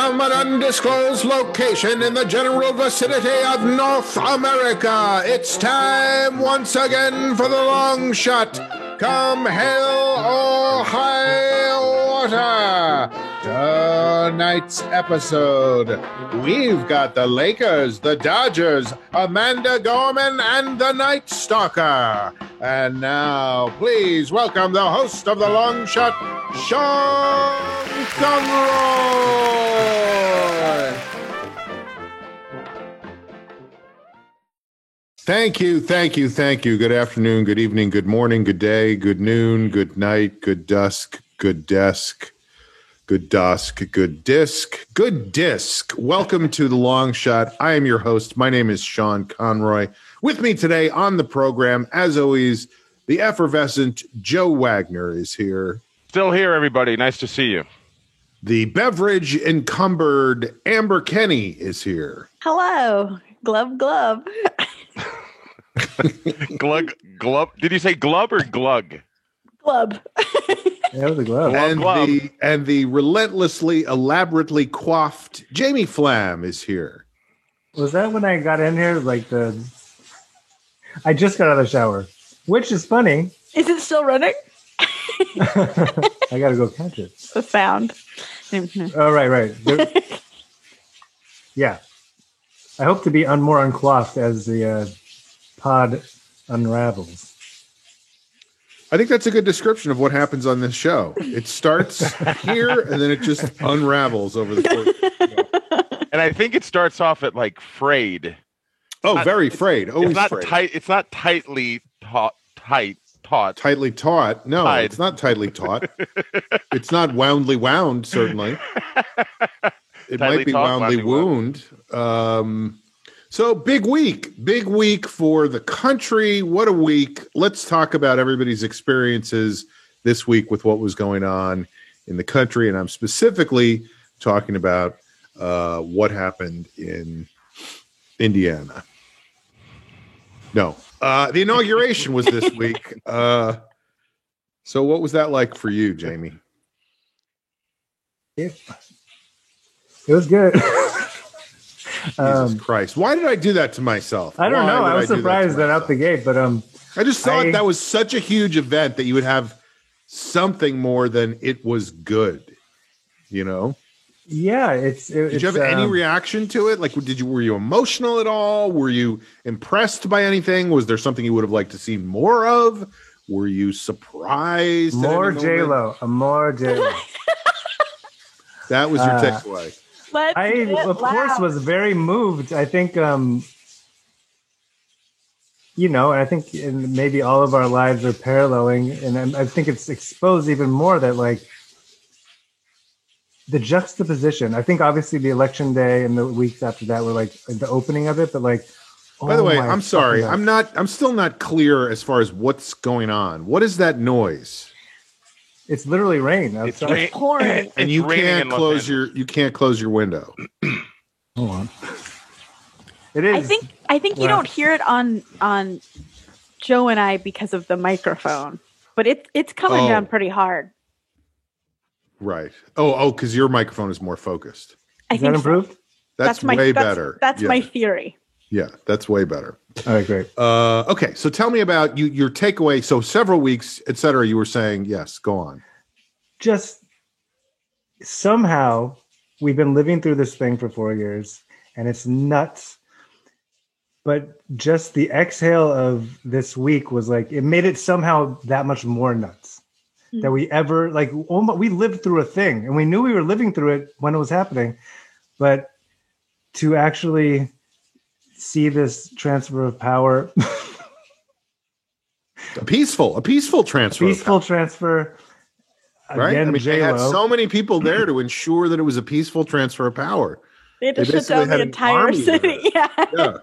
from an undisclosed location in the general vicinity of North America. It's time once again for the long shot. Come hell or high water. Tonight's episode, we've got the Lakers, the Dodgers, Amanda Gorman, and the Night Stalker. And now, please welcome the host of the long shot, Sean Conroy. Thank you. Good afternoon, good evening, good morning, good day, good noon, good night, good dusk, good desk, good dusk, good disc, good disc. Welcome to the long shot. I am your host. My name is Sean Conroy. With me today on the program, as always, the effervescent Joe Wagner is here. Still here, everybody. Nice to see you. The beverage encumbered Amber Kenny is here. Hello. Glub, glub. Glug, glub. Did you say glub or glug? Glub. Yeah, the glove. And the relentlessly, elaborately coiffed Jamie Flam is here. Was that when I got in here? I just got out of the shower, which is funny. Is it still running? I got to go catch it. The sound. Oh, right. Yeah. I hope to be more unclothed as the pod unravels. I think that's a good description of what happens on this show. It starts here and then it just unravels over the course. And I think it starts off at like frayed. Very frayed. Always it's not frayed. tight. It's not tightly taut. Tightly taut. No, Tied. It's not tightly taut. It's not woundly wound, certainly. It Tightly might be taut, woundly wound. So big week for the country. What a week. Let's talk about everybody's experiences this week with what was going on in the country. And I'm specifically talking about what happened in Indiana. No, the inauguration was this week. So what was that like for you, Jamie? It was good. Jesus Christ. Why did I do that to myself? I don't know. I was surprised that out the gate, but I just thought that was such a huge event that you would have something more than it was good, you know? Yeah, Did you have any reaction to it? Like, were you emotional at all? Were you impressed by anything? Was there something you would have liked to see more of? Were you surprised? More J-Lo. More J-Lo. That was your takeaway. Of course, was very moved. I think, and I think maybe all of our lives are paralleling, and I think it's exposed even more that, like, the juxtaposition. I think obviously the election day and the weeks after that were like the opening of it, but like, by the way, I'm sorry, I'm still not clear as far as what's going on. What is that noise? It's literally rain. It's pouring. And you can't close your window. Hold on. It is. I think you don't hear it on Joe and I because of the microphone, but it's coming down pretty hard. Right. Oh, because your microphone is more focused. Is that improved? That's way better. That's my theory. Yeah, that's way better. All right, great. Okay, so tell me about your takeaway. So several weeks, et cetera, you were saying, yes, go on. Just somehow we've been living through this thing for 4 years, and it's nuts. But just the exhale of this week was like, it made it somehow that much more nuts. Mm-hmm. That we ever, like, we lived through a thing, and we knew we were living through it when it was happening. But to actually see this transfer of power, a peaceful transfer. Right? Again, I mean, they had so many people there to ensure that it was a peaceful transfer of power. They had to shut down the entire city. Yeah.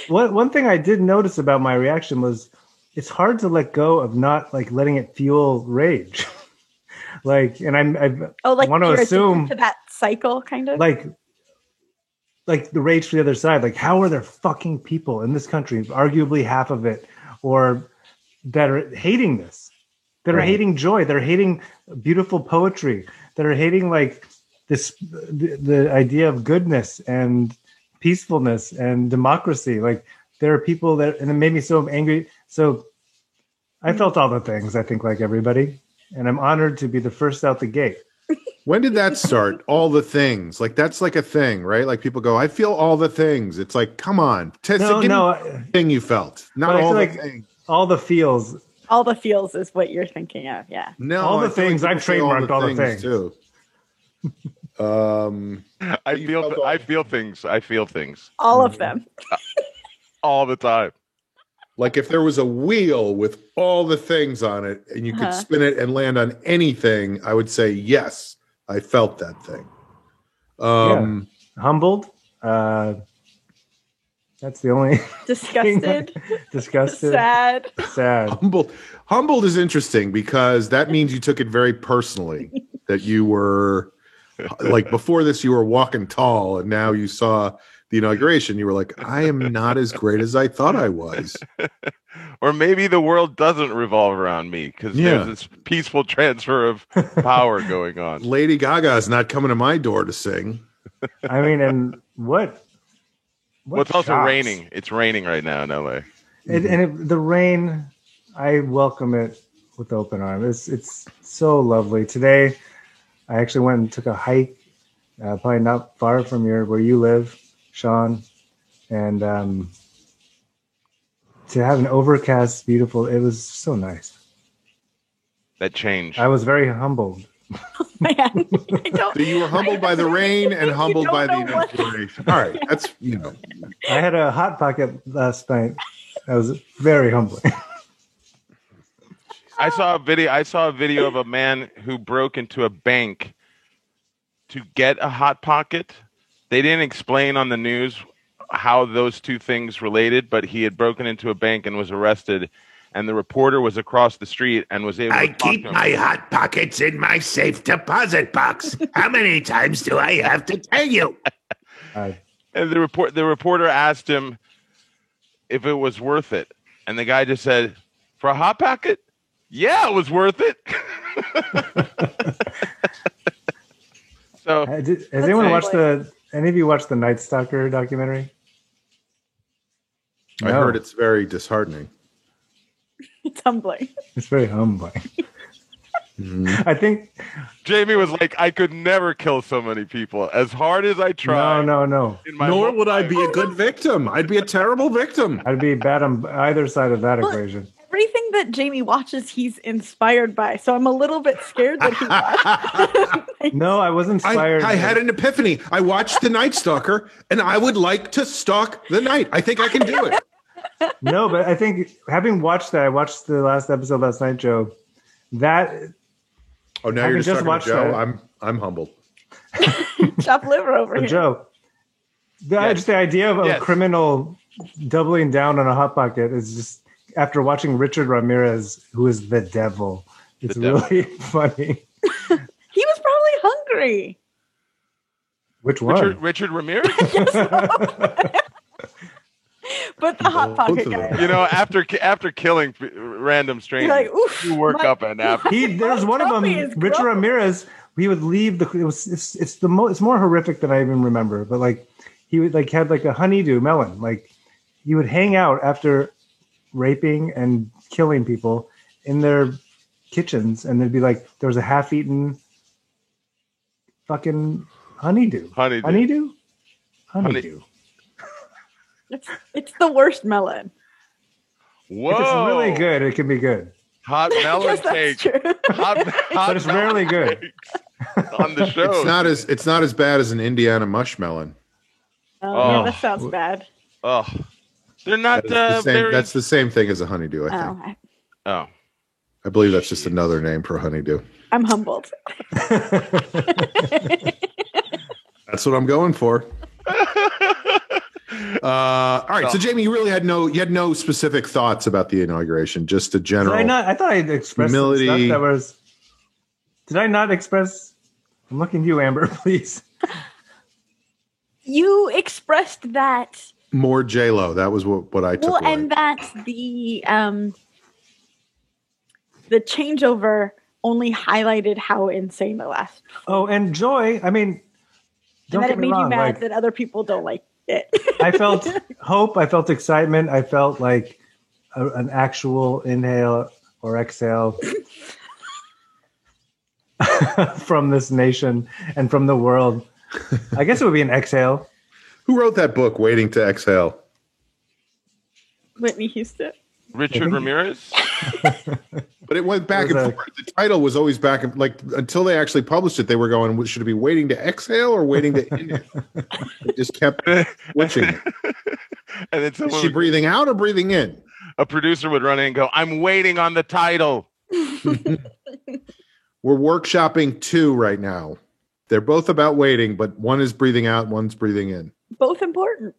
One thing I did notice about my reaction was it's hard to let go of not like letting it fuel rage. Like, and I want to assume to that cycle kind of like the rage for the other side. Like, how are there fucking people in this country, arguably half of it, or that are hating this, that are hating joy, that are hating beautiful poetry, that are hating like the idea of goodness and peacefulness and democracy. Like there are people that, and it made me so angry. So I felt all the things, I think, like everybody, and I'm honored to be the first out the gate. When did that start? All the things. Like that's like a thing, right? Like people go, I feel all the things. It's like, come on. No. Thing you felt. Not all the things. All the feels. All the feels is what you're thinking of, yeah. No, all the things. I've trademarked all the things too. I feel things. I feel things. All of them. All the time. Like if there was a wheel with all the things on it and you could spin it and land on anything, I would say, yes, I felt that thing. Humbled. That's the only disgusted. Disgusted. Sad. Humbled is interesting because that means you took it very personally. That you were like before this, you were walking tall, and now you saw the inauguration. You were like, I am not as great as I thought I was. Or maybe the world doesn't revolve around me because there's this peaceful transfer of power going on. Lady Gaga is not coming to my door to sing. I mean, and what? Well, it's also raining. It's raining right now in LA. The rain, I welcome it with open arms. It's so lovely. Today, I actually went and took a hike, probably not far from where you live, Sean. And to have an overcast, beautiful, it was so nice. That changed. I was very humbled. Man, so you were humbled by the rain and humbled by the inauguration. All right, that's I had a hot pocket last night. That was very humbling. I saw a video of a man who broke into a bank to get a hot pocket. They didn't explain on the news how those two things related, but he had broken into a bank and was arrested. And the reporter was across the street and was able to talk to him. I keep my hot pockets in my safe deposit box. How many times do I have to tell you? And the reporter asked him if it was worth it. And the guy just said, for a hot pocket? Yeah, it was worth it. So has anyone watched any of you watched the Night Stalker documentary? I heard it's very disheartening. It's humbling. It's very humbling. I think Jamie was like, I could never kill so many people. As hard as I try. No. Nor would I be a good victim. I'd be a terrible victim. I'd be bad on either side of that equation. Everything that Jamie watches, he's inspired by. So I'm a little bit scared that he watched. No, I was inspired. I had an epiphany. I watched The Night Stalker, and I would like to stalk the night. I think I can do it. No, but I think having watched that, I watched the last episode last night, Joe. That now you're just talking to Joe. That. I'm humbled. Chop liver over here, Joe. Just the idea of a criminal doubling down on a hot pocket is just after watching Richard Ramirez, who is the devil. It's really funny. He was probably hungry. Which one? Richard Ramirez. But the hot pocket guy. You know, after killing random strangers, like, oof, you work up an app. There's one of them, Richard Ramirez. He would leave it's more horrific than I even remember. But like he would had like a honeydew melon. Like he would hang out after raping and killing people in their kitchens, and there'd be like there was a half-eaten fucking honeydew. Honeydew. It's the worst melon. Whoa! If it's really good, it can be good. Hot melon cake. Hot but it's rarely good on the show. It's not as bad as an Indiana mushmelon. Yeah, that sounds bad. Oh, they're not. That's the same thing as a honeydew. I think. I believe that's just another name for a honeydew. I'm humbled. That's what I'm going for. All right, so Jamie, you really had no specific thoughts about the inauguration, just a general. I thought I expressed humility. Stuff that was. Did I not express? I'm looking at you, Amber. Please. You expressed that more J-Lo. That was what I took away. And that's the changeover only highlighted how insane the last. Oh, and joy. I mean, And don't that get it me made wrong. you mad Like, that other people don't like it. I felt hope. I felt excitement. I felt like an actual inhale or exhale from this nation and from the world. I guess it would be an exhale. Who wrote that book, Waiting to Exhale? Whitney Houston. Richard Ramirez. But it went back It was and forth. The title was always back and like until they actually published it, they were going, should it be Waiting to Exhale or Waiting to Inhale? They just kept switching it. And then Is she breathing out or breathing in? a producer would run in and go, "I'm waiting on the title." We're workshopping 2 right now. They're both about waiting, but one is breathing out, one's breathing in. Both important.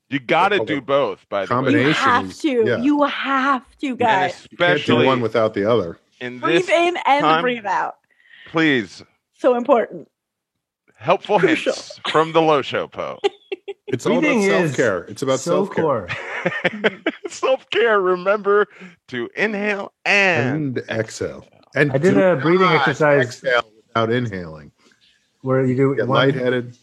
You got to do both, by the way. You Combination. have is- to. yeah. You have to, And guys. Can't do especially one without the other. in Breathe this in and time, breathe out. please, So important. helpful Crucial. hints from the Low Show Po. It's all about Breathing is self-care. It's about so self-care. core. Self-care. Remember to inhale and And exhale. And I did do a breathing not exercise exhale without inhaling. where you do Get one. lightheaded.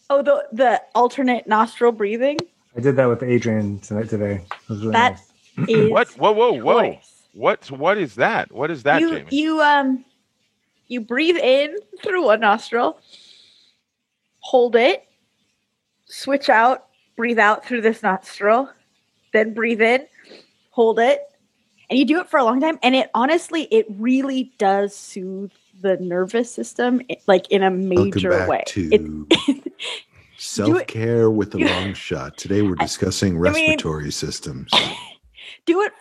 Oh, the alternate nostril breathing I did that with Adrian today. It was really That- nice. is what? Whoa! choice. What is that? What is that, Jamie? You breathe in through one nostril, hold it, switch out, breathe out through this nostril, then breathe in, hold it, and you do it for a long time. And it really does soothe the nervous system, like in a major way. Self-care with the long shot. Today we're discussing respiratory systems. Do it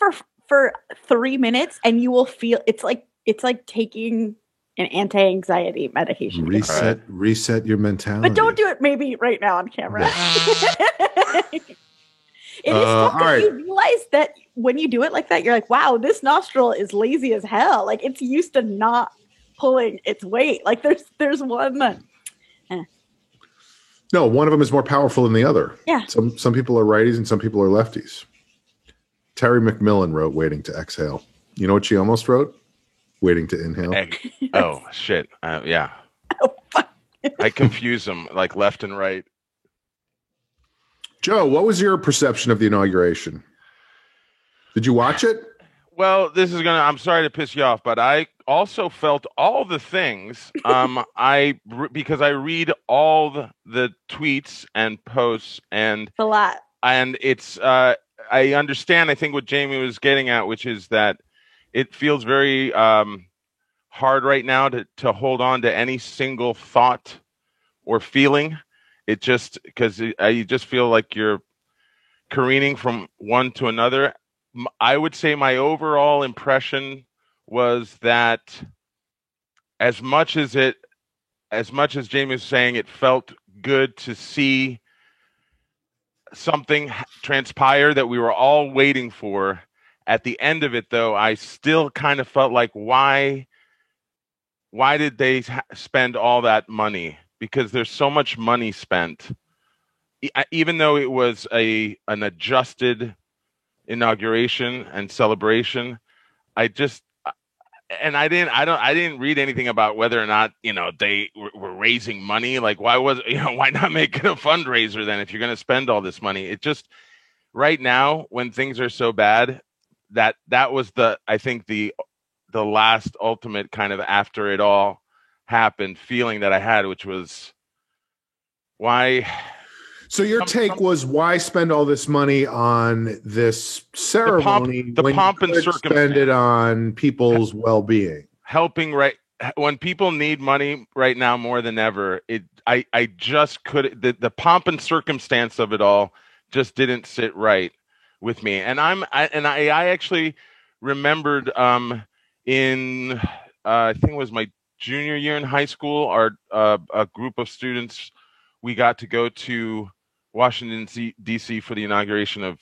for 3 minutes, and you will feel it's like taking an anti-anxiety medication. Reset your mentality. But don't do it maybe right now on camera. It is tough all 'cause right. you realize that when you do it like that, you're like, wow, this nostril is lazy as hell. Like it's used to not pulling its weight. Like there's one that No, one of them is more powerful than the other. Yeah. Some people are righties and some people are lefties. Terry McMillan wrote Waiting to Exhale. You know what she almost wrote? Waiting to Inhale. Oh shit! Yeah, I confuse them like left and right. Joe, what was your perception of the inauguration? Did you watch it? Well, I'm sorry to piss you off, but I also felt all the things. Because I read all the tweets and posts, and a lot. and it's I understand. I think what Jamie was getting at, which is that it feels very hard right now to hold on to any single thought or feeling. It just because you just feel like you're careening from one to another. I would say my overall impression was that as much as Jamie was saying, it felt good to see something transpire that we were all waiting for. At the end of it, though, I still kind of felt like, why did they spend all that money? Because there's so much money spent, even though it was an adjusted inauguration and celebration. I didn't read anything about whether or not they were raising money. Like, why not make it a fundraiser then if you're going to spend all this money? It just right now when things are so bad, that was I think the last ultimate kind of after it all happened feeling that I had, which was why. So your take was, why spend all this money on this ceremony the when pomp you and could circumstance. spend it on people's well-being? Helping when people need money right now more than ever. I just could the pomp and circumstance of it all just didn't sit right with me. And I actually remembered in I think it was my junior year in high school, a group of students, we got to go to Washington D.C. for the inauguration of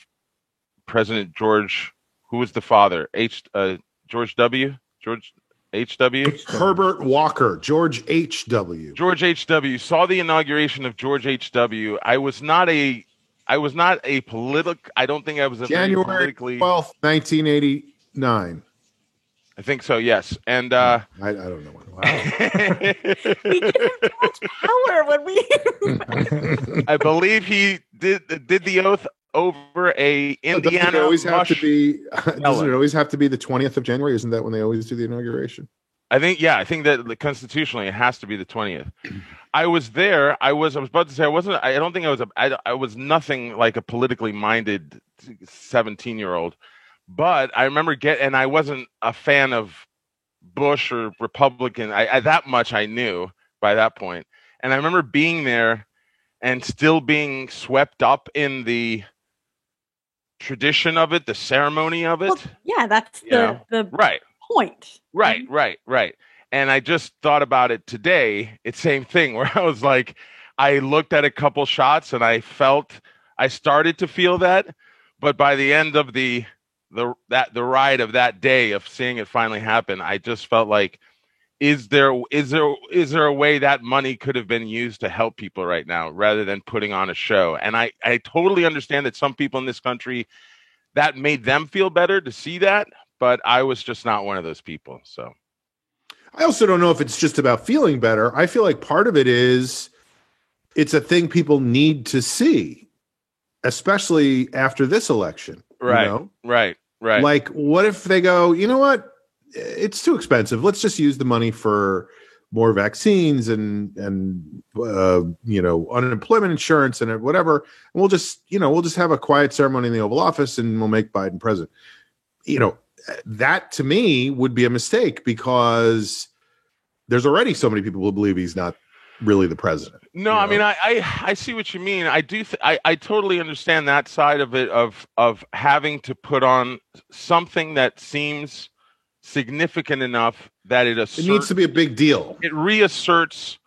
President George, who was the father, George H.W. Herbert Walker, George H.W. George H.W. Saw the inauguration of George H.W. I was not a political. I don't think I was a January very politically. 12th, 1989. I think so. Yes, and I don't know. We give him too much power when we. I believe he did the oath over a Indiana. Doesn't it always have to mush be? Doesn't melon. it always have to be the 20th of January? Isn't that when they always do the inauguration? I think that constitutionally it has to be the 20th. I was there. I was about to say I wasn't. I don't think I was. I was nothing like a politically minded 17-year-old, but I remember and I wasn't a fan of Bush or Republican. I that much I knew by that point, and I remember being there and still being swept up in the tradition of it, the ceremony of it. Well, yeah, that's the right. point. Right. And I just thought about it today. It's same thing where I was like, I looked at a couple shots and I started to feel that, but by the end of the ride of that day of seeing it finally happen, I just felt like, is there a way that money could have been used to help people right now rather than putting on a show? And I totally understand that some people in this country that made them feel better to see that, but I was just not one of those people. So I also don't know if it's just about feeling better. I feel like part of it is it's a thing people need to see, especially after this election. Right. You know? Right. Like, what if they go, you know what? It's too expensive. Let's just use the money for more vaccines and unemployment insurance and whatever. And we'll just have a quiet ceremony in the Oval Office and we'll make Biden president. That to me would be a mistake because there's already so many people who believe he's not really the president. No, I mean, I see what you mean. I do. I totally understand that side of it, of having to put on something that seems significant enough that it needs to be a big deal. It reasserts.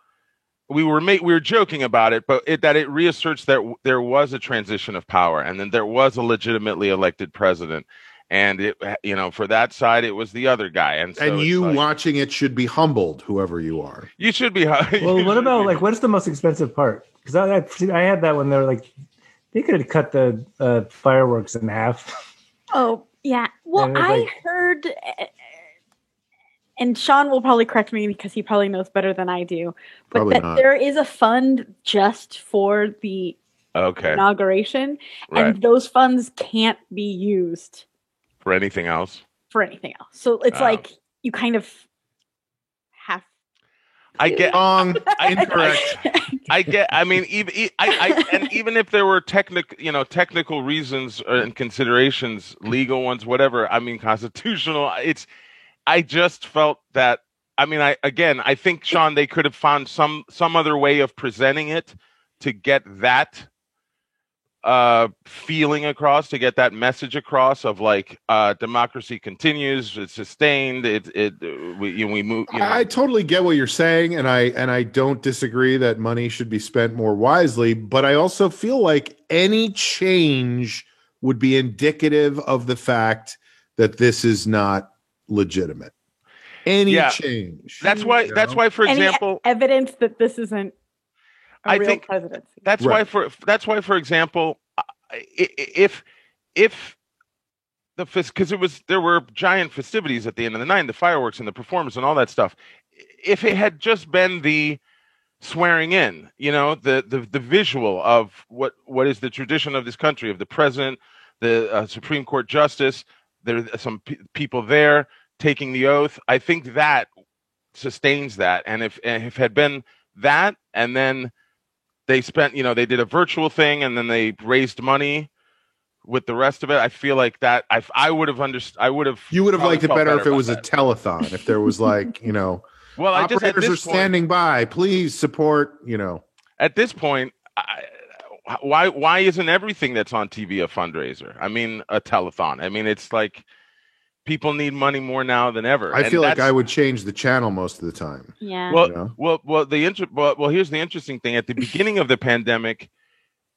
We were joking about it, but it reasserts that there was a transition of power, and then there was a legitimately elected president. And for that side, it was the other guy, and so watching it should be humbled, whoever you are. You should be. Well, what about what's the most expensive part? Because I had that when they were like, they could have cut the fireworks in half. Oh yeah. Well, I heard, and Sean will probably correct me because he probably knows better than I do, but there is a fund just for the inauguration, right. And those funds can't be used for anything else. So it's like you kind of have. I get wrong, incorrect. I mean, even if there were technical reasons and considerations, legal ones, whatever. I mean, constitutional. I just felt that. I mean, I think, Sean, they could have found some other way of presenting it to get that feeling across, to get that message across of democracy continues, it's sustained, we move. I totally get what you're saying, and I don't disagree that money should be spent more wisely, but I also feel like any change would be indicative of the fact that this is not legitimate. Any change. That's why, for example, evidence that this isn't I think presidency. That's why, for example, if because there were giant festivities at the end of the night, the fireworks and the performance and all that stuff. If it had just been the swearing in, the visual of what is the tradition of this country, of the president, the Supreme Court justice, there are some people there taking the oath. I think that sustains that, and if it had been that, and then they spent, they did a virtual thing and then they raised money with the rest of it. I feel like that I would have understood. You would have liked it better if it was a telethon, if there was well, operators are standing by, please support, At this point, why isn't everything that's on TV a fundraiser? I mean, a telethon. I mean, it's like, people need money more now than ever. I feel like I would change the channel most of the time. Yeah. Well, here's the interesting thing. At the beginning of the pandemic,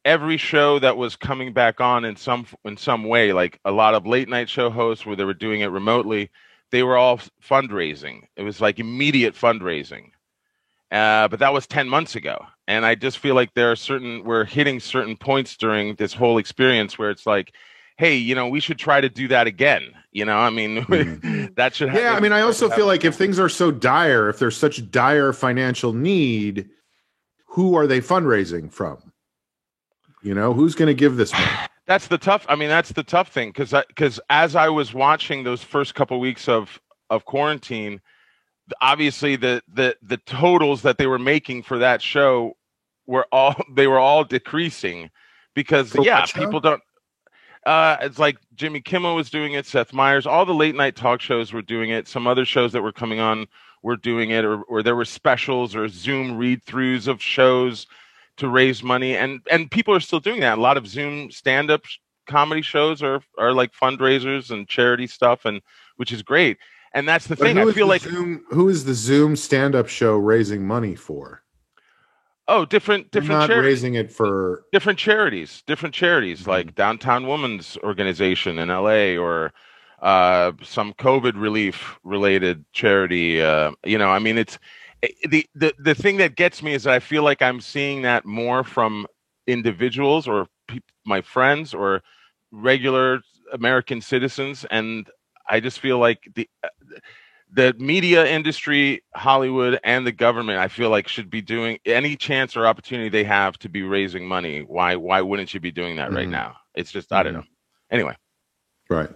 every show that was coming back on in some way, like a lot of late night show hosts where they were doing it remotely, they were all fundraising. It was like immediate fundraising. But that was 10 months ago. And I just feel like we're hitting certain points during this whole experience where it's like, hey, we should try to do that again. I mean, that should happen. Yeah, I mean, I also feel like if things are so dire, if there's such dire financial need, who are they fundraising from? Who's going to give this money? That's the tough thing, because as I was watching those first couple weeks of quarantine, obviously the totals that they were making for that show were all decreasing because people don't. It's like Jimmy Kimmel was doing it, Seth Meyers, all the late night talk shows were doing it. Some other shows that were coming on were doing it, or there were specials or Zoom read-throughs of shows to raise money, and people are still doing that. A lot of Zoom stand-up comedy shows are like fundraisers and charity stuff, and which is great. And that's the thing. I feel like who is the Zoom stand-up show raising money for? Oh, different not charities. Raising it for different charities, like Downtown Women's Organization in LA, or some COVID relief related charity. I mean, it's the thing that gets me is that I feel like I'm seeing that more from individuals or my friends or regular American citizens, and I just feel like the media industry, Hollywood, and the government, I feel like should be doing any chance or opportunity they have to be raising money. Why wouldn't you be doing that right now? It's just, I don't know. Anyway. Right.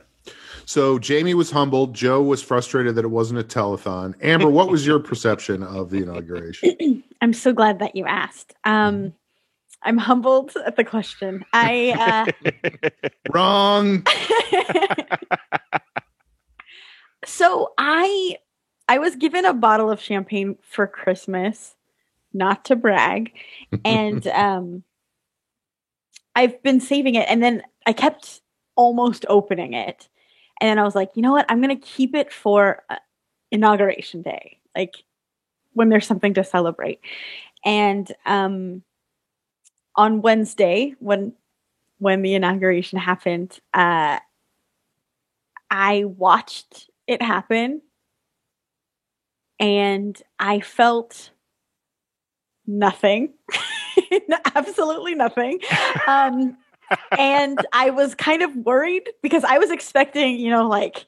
So Jamie was humbled. Joe was frustrated that it wasn't a telethon. Amber, what was your perception of the inauguration? I'm so glad that you asked. I'm humbled at the question. Wrong. So I was given a bottle of champagne for Christmas, not to brag, and I've been saving it, and then I kept almost opening it, and then I was like, you know what? I'm going to keep it for Inauguration Day, like when there's something to celebrate. And on Wednesday, when the inauguration happened, I watched it happened, and I felt nothing, absolutely nothing. And I was kind of worried because I was expecting, like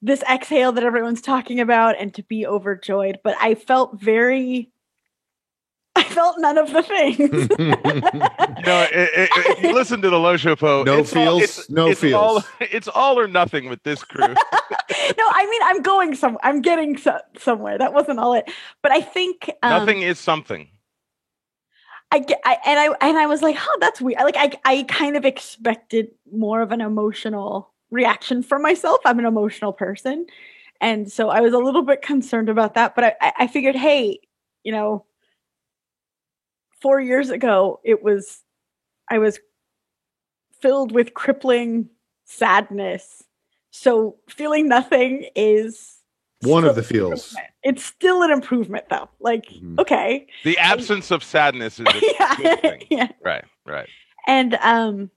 this exhale that everyone's talking about and to be overjoyed, but I felt none of the things. If you listen to the Low Show, Po, it's all or nothing with this crew. No, I mean, I'm getting somewhere. That wasn't all it, but I think nothing is something. I was like, oh, that's weird. Like I kind of expected more of an emotional reaction from myself. I'm an emotional person, and so I was a little bit concerned about that. But I figured, hey, 4 years ago, I was filled with crippling sadness. So feeling nothing is one of the feels. It's still an improvement, though. Like, okay. The absence of sadness is a good thing. Yeah. Right. And I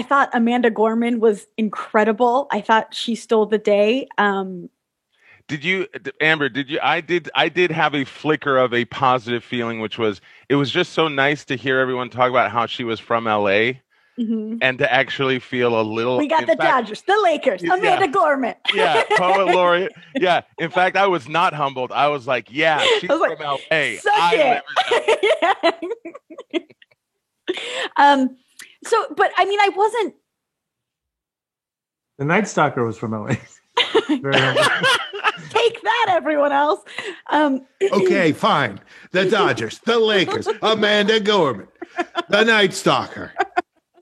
thought Amanda Gorman was incredible. I thought she stole the day. Did you, Amber? I did have a flicker of a positive feeling, which was it was just so nice to hear everyone talk about how she was from LA, and to actually feel a little. We got the Dodgers, the Lakers, Amanda Gorman. Yeah, poet laureate. Yeah, in fact, I was not humbled. I was like, yeah, she's from LA. Suck it. So, but I mean, I wasn't. The Night Stalker was from LA. Take that, everyone else. Okay, fine. The Dodgers, the Lakers, Amanda Gorman, the Night Stalker.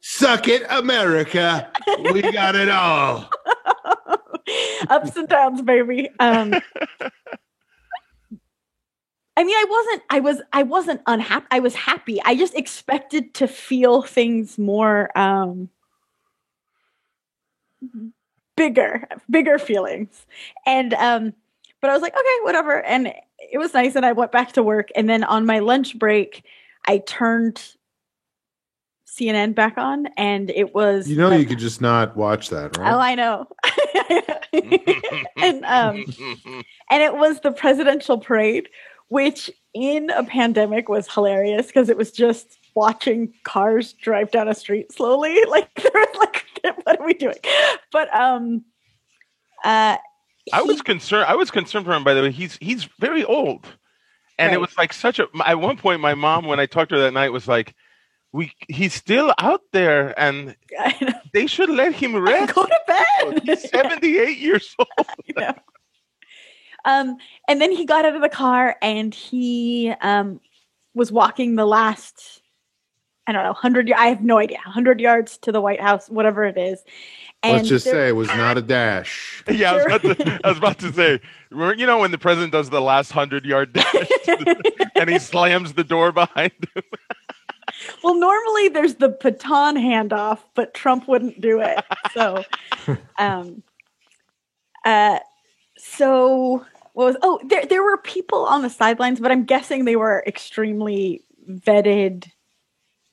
Suck it, America. We got it all. Ups and downs, baby. I mean, I wasn't unhappy. I was happy. I just expected to feel things more bigger feelings. And but I was like, okay, whatever. And it was nice, and I went back to work. And then on my lunch break, I turned CNN back on, and it was you could just not watch that, right? Oh, I know. And it was the presidential parade, which in a pandemic was hilarious because it was just watching cars drive down a street slowly. Like they're like, what are we doing? But I was concerned for him, by the way. He's very old. And it was like at one point my mom, when I talked to her that night, was like, he's still out there and they should let him rest. Go to bed. He's 78 years old. I know. And then he got out of the car and he was walking the last, I don't know, 100 yards. I have no idea. 100 yards to the White House, whatever it is. And let's just say it was not a dash. Yeah, I was about to say, you know, when the president does the last 100-yard dash and he slams the door behind him. Well, normally there's the baton handoff, but Trump wouldn't do it. So, there were people on the sidelines, but I'm guessing they were extremely vetted,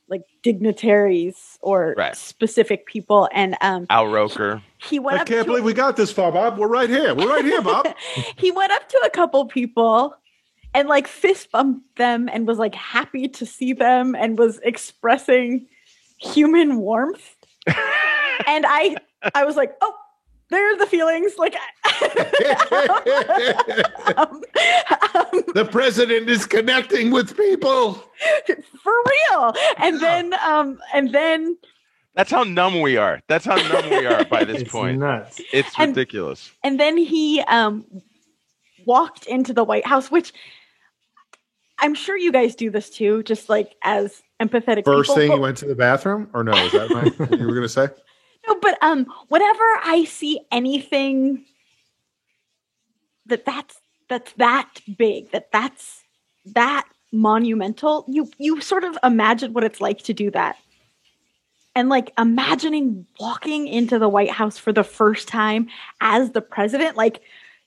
like dignitaries or specific people. And Al Roker. He went. I can't believe we got this far, Bob. We're right here. Bob. He went up to a couple people and like fist bumped them and was like happy to see them and was expressing human warmth. And I was like, oh, there are the feelings. Like, the president is connecting with people for real. And then that's how numb we are. That's how numb we are by this point. Nuts. It's ridiculous. And then he walked into the White House, which I'm sure you guys do this too, just like as empathetic First people. thing he went to the bathroom? Or no, is that what you were going to say? No, but whenever I see anything that's that big, that's that monumental, you sort of imagine what it's like to do that. And like imagining walking into the White House for the first time as the president, like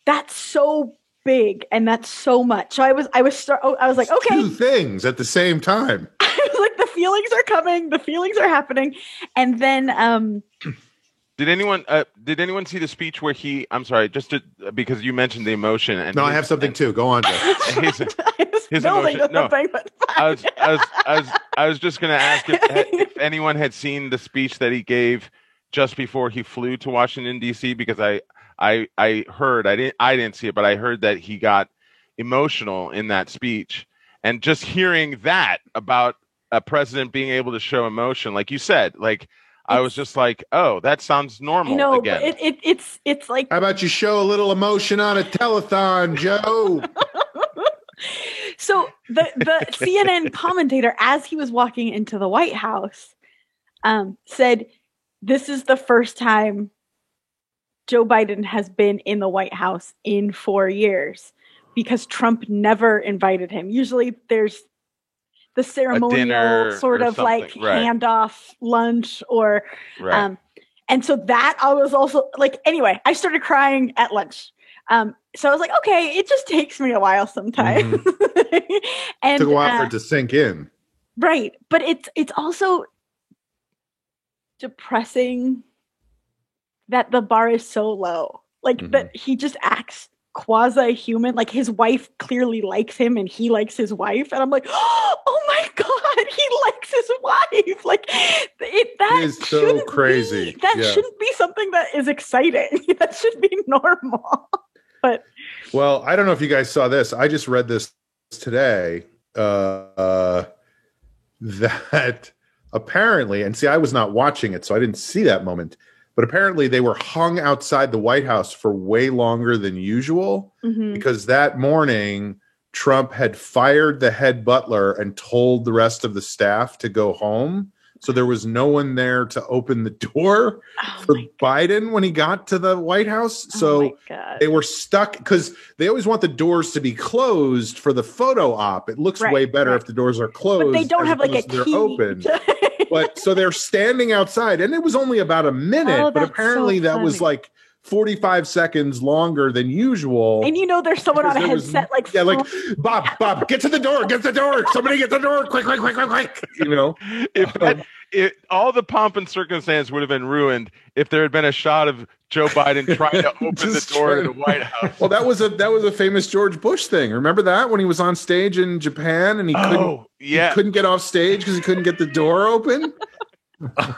that's so big and that's so much. So I was like, okay, two things at the same time. I was like, the feelings are coming, the feelings are happening, and then Did anyone see the speech where because you mentioned the emotion? And no, I have something too. Go on, Jeff. his emotion. No, but I was just going to ask if anyone had seen the speech that he gave just before he flew to Washington D.C. because I heard I didn't see it, but I heard that he got emotional in that speech, and just hearing that about a president being able to show emotion, like you said, like. I was just like, oh, that sounds normal. No, again. But it's like. How about you show a little emotion on a telethon, Joe? So the CNN commentator, as he was walking into the White House, said, "This is the first time Joe Biden has been in the White House in 4 years because Trump never invited him. Usually, there's the ceremonial sort of like handoff lunch or and so that I was also like, anyway, I started crying at lunch. So I was like, okay, it just takes me a while sometimes. Mm-hmm. And took a while for it to sink in. Right. But it's also depressing that the bar is so low. Like that he just acts quasi-human, like his wife clearly likes him and he likes his wife, and I'm like, oh my god, he likes his wife. Like that is so crazy. Shouldn't be something that is exciting. That should be normal. But well, I don't know if you guys saw this. I just read this today that apparently, and see, I was not watching it, so I didn't see that moment. But apparently they were hung outside the White House for way longer than usual because that morning Trump had fired the head butler and told the rest of the staff to go home. So there was no one there to open the door for Biden when he got to the White House. So they were stuck because they always want the doors to be closed for the photo op. It looks way better if the doors are closed. But they don't have like a key. Open. But so they're standing outside, and it was only about a minute, but apparently that was like 45 seconds longer than usual. And there's someone on a headset Bob, get to the door, somebody get the door, quick. If all the pomp and circumstance would have been ruined if there had been a shot of Joe Biden trying to open the door to the White House. Well, that was a famous George Bush thing. Remember that when he was on stage in Japan and he couldn't get off stage because he couldn't get the door open?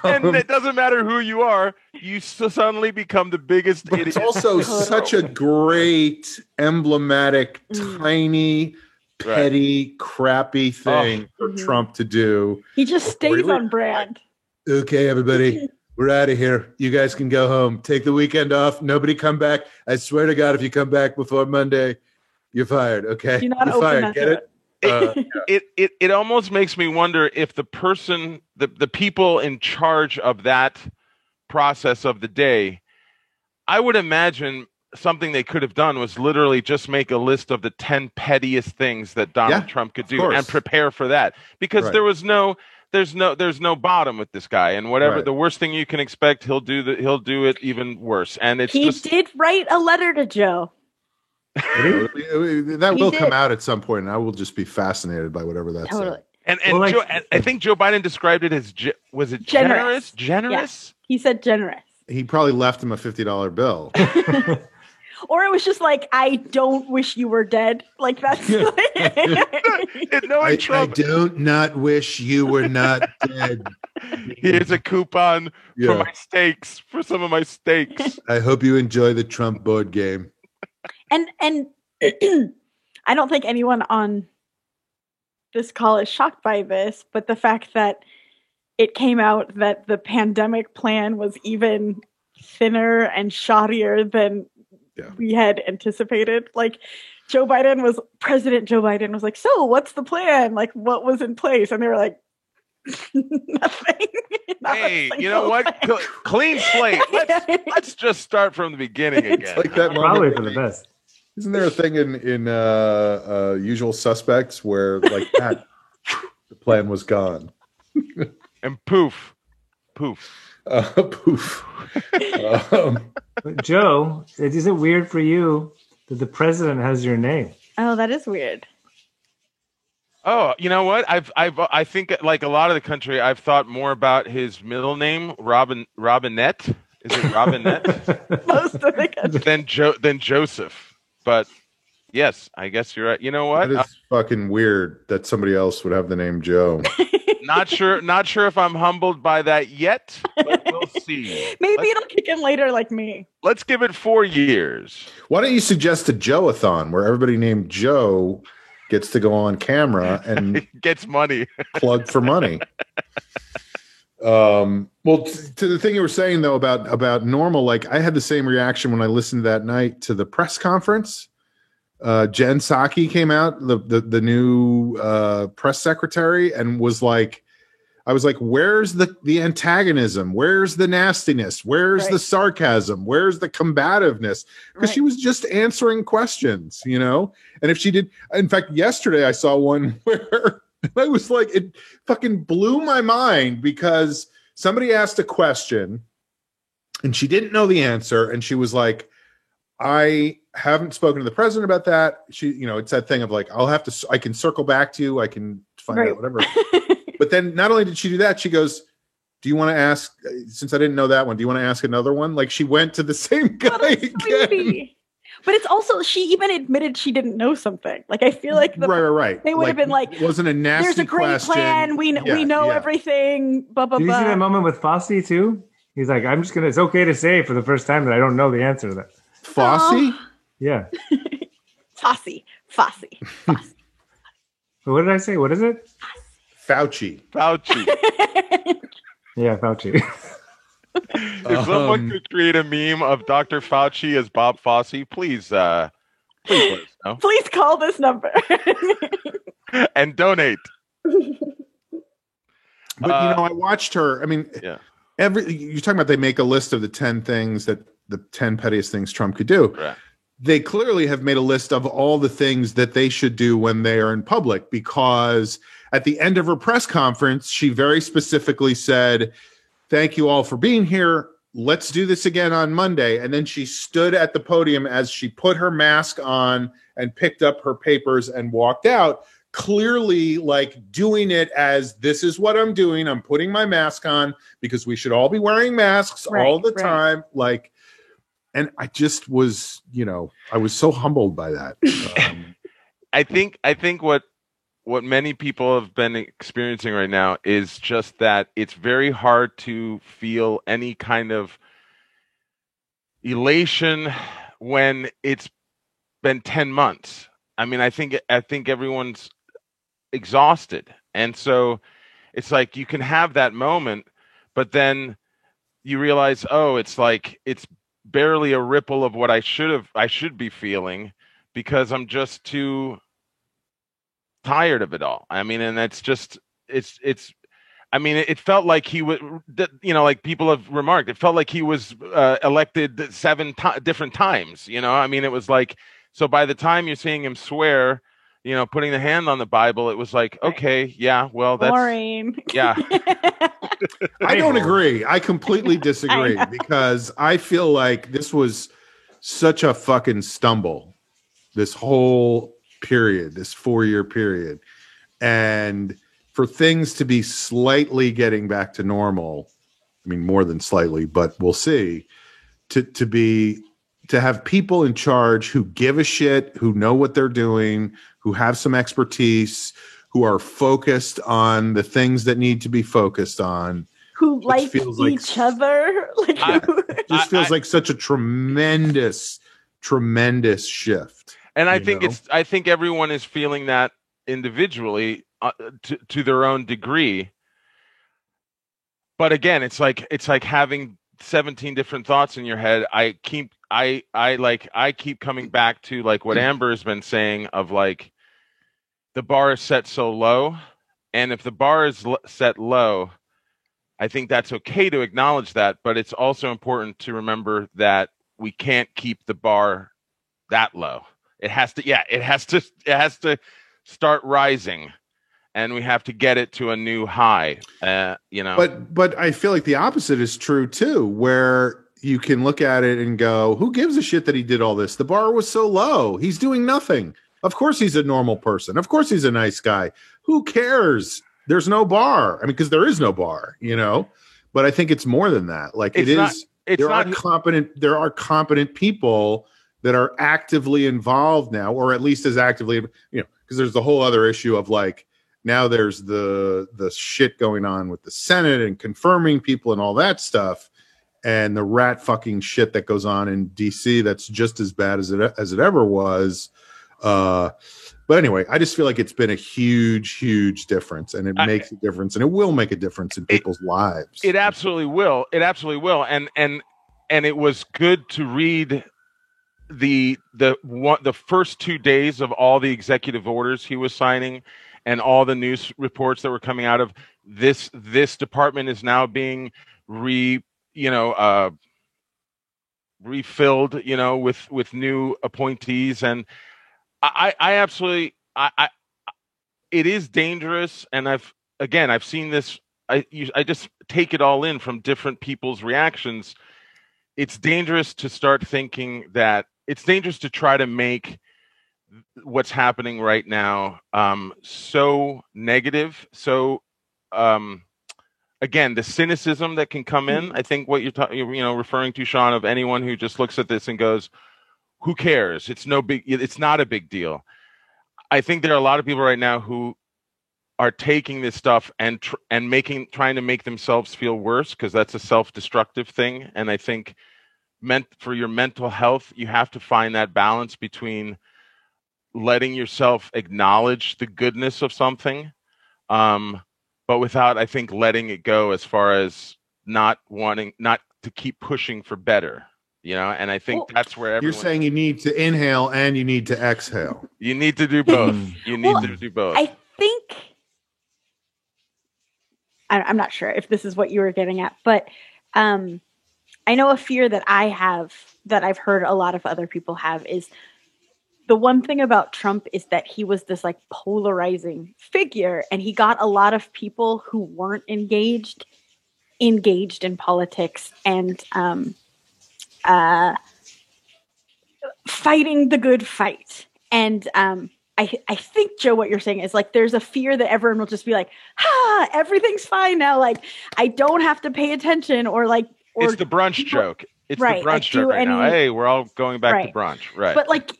And it doesn't matter who you are, you suddenly become the biggest idiot. It's also such a great, emblematic, tiny, petty, crappy thing for Trump to do. He just stays on brand. Okay, everybody, we're out of here. You guys can go home. Take the weekend off. Nobody come back. I swear to God, if you come back before Monday, you're fired. Okay, you're fired. Get it? It almost makes me wonder if the person, the people in charge of that process of the day, I would imagine something they could have done was literally just make a list of the 10 pettiest things that Donald Trump could do and prepare for that, because there's no bottom with this guy, and whatever the worst thing you can expect, he'll do it even worse. And he did write a letter to Joe. That will come out at some point, and I will just be fascinated by whatever that's. Totally. And I think Joe Biden described it as was it generous? Generous? Yeah. He said generous. He probably left him a $50 bill. Or it was just like, I don't wish you were dead. Like that's. I don't not wish you were not dead. Here's a coupon for my steaks, for some of my steaks. I hope you enjoy the Trump board game. And I don't think anyone on this call is shocked by this, but the fact that it came out that the pandemic plan was even thinner and shoddier than we had anticipated. Like President Joe Biden was like, so what's the plan? Like, what was in place? And they were like, nothing. Hey, you know what? Clean slate. Let's just start from the beginning again. It's like that probably for the best. Isn't there a thing in Usual Suspects where like that the plan was gone and poof. Poof. Joe, is it weird for you that the president has your name? Oh, that is weird. Oh, you know what? I think like a lot of the country, I've thought more about his middle name, Robinette. Is it Robinette? Most of the country. Than Joseph. But yes, I guess you're right. You know what? That is fucking weird that somebody else would have the name Joe. Not sure if I'm humbled by that yet, but we'll see. Maybe it'll kick in later like me. Let's give it 4 years. Why don't you suggest a Joe-a-thon where everybody named Joe gets to go on camera and gets money. Plug for money. Well, to the thing you were saying though about normal, like I had the same reaction when I listened that night to the press conference. Jen Psaki came out, the new press secretary, and was like, I was like, where's the antagonism? Where's the nastiness? Where's the sarcasm? Where's the combativeness? Because she was just answering questions, you know? And if she did, in fact, yesterday I saw one where I was like, it fucking blew my mind because somebody asked a question and she didn't know the answer. And she was like, I haven't spoken to the president about that. She, you know, it's that thing of like, I can circle back to you. I can find out whatever. But then not only did she do that, she goes, do you want to ask, since I didn't know that one, do you want to ask another one? Like she went to the same guy again. But it's also, she even admitted she didn't know something. Like, I feel like right. They would have been like, it wasn't a nasty there's a great question. Plan. We know everything. Blah, blah, Did you see that moment with Fosse too? He's like, it's okay to say for the first time that I don't know the answer to that. Fosse? Yeah. Fosse. What did I say? What is it? Fauci. Yeah, Fauci. If someone could create a meme of Dr. Fauci as Bob Fosse, please let us know. Please call this number. And donate. But, I watched her. I mean, you're talking about they make a list of the 10 things that the 10 pettiest things Trump could do. Right. They clearly have made a list of all the things that they should do when they are in public, because at the end of her press conference, she very specifically said, thank you all for being here. let's do this again on Monday. And then she stood at the podium as she put her mask on and picked up her papers and walked out, clearly like doing it as this is what I'm doing. I'm putting my mask on because we should all be wearing masks all the time. Like, and I just was, I was so humbled by that. I think what many people have been experiencing right now is just that it's very hard to feel any kind of elation when it's been 10 months. I mean, I think everyone's exhausted. And so it's like you can have that moment, but then you realize, oh, it's barely a ripple of what I should be feeling because I'm just too tired of it all. I mean, and it's I mean, it felt like he was, like people have remarked, it felt like he was elected 7 different times, I mean, it was like, so by the time you're seeing him swear, putting the hand on the Bible, it was like, okay, yeah, well, that's boring. Yeah. I don't agree. I completely disagree because I feel like this was such a fucking stumble, this whole period, this 4-year period. And for things to be slightly getting back to normal, I mean, more than slightly, but we'll see, to have people in charge who give a shit, who know what they're doing, who have some expertise, who are focused on the things that need to be focused on, who like each other. It just feels like such a tremendous shift. And I think everyone is feeling that individually to their own degree. But again, it's like having 17 different thoughts in your head. I keep coming back to like what Amber has been saying of like the bar is set so low, and if the bar is set low, I think that's okay to acknowledge that, but it's also important to remember that we can't keep the bar that low. It has to start rising, and we have to get it to a new high. But I feel like the opposite is true too, where you can look at it and go, who gives a shit that he did all this? The bar was so low. He's doing nothing. Of course he's a normal person. Of course he's a nice guy. Who cares? There's no bar. I mean, because there is no bar, But I think it's more than that. Like there are competent people that are actively involved now, or at least as actively, because there's the whole other issue of like, now there's the shit going on with the Senate and confirming people and all that stuff, and the rat fucking shit that goes on in DC that's just as bad as it ever was. But anyway, I just feel like it's been a huge difference, and it makes a difference, and it will make a difference in people's lives. It absolutely will. It absolutely will. And it was good to read the first 2 days of all the executive orders he was signing and all the news reports that were coming out of this department is now being refilled, with new appointees. And I absolutely, it is dangerous. And I've seen this. I just take it all in from different people's reactions. It's dangerous to start thinking that it's dangerous to try to make what's happening right now so negative. So again, the cynicism that can come in. I think what you're referring to, Sean, of anyone who just looks at this and goes, who cares? It's not a big deal. I think there are a lot of people right now who are taking this stuff and trying to make themselves feel worse, because that's a self-destructive thing. And I think for your mental health, you have to find that balance between letting yourself acknowledge the goodness of something, but without, I think, letting it go as far as not to keep pushing for better. And I think that's where you're saying you need to inhale and you need to exhale. You need to do both. You need to do both. I think, I'm not sure if this is what you were getting at, but I know a fear that I have, that I've heard a lot of other people have, is the one thing about Trump is that he was this like polarizing figure, and he got a lot of people who weren't engaged engaged in politics and fighting the good fight. And I think, Joe, what you're saying is like there's a fear that everyone will just be like, everything's fine now. Like I don't have to pay attention or it's the brunch joke. It's right, the brunch joke right now. Hey, we're all going back to brunch. Right. But like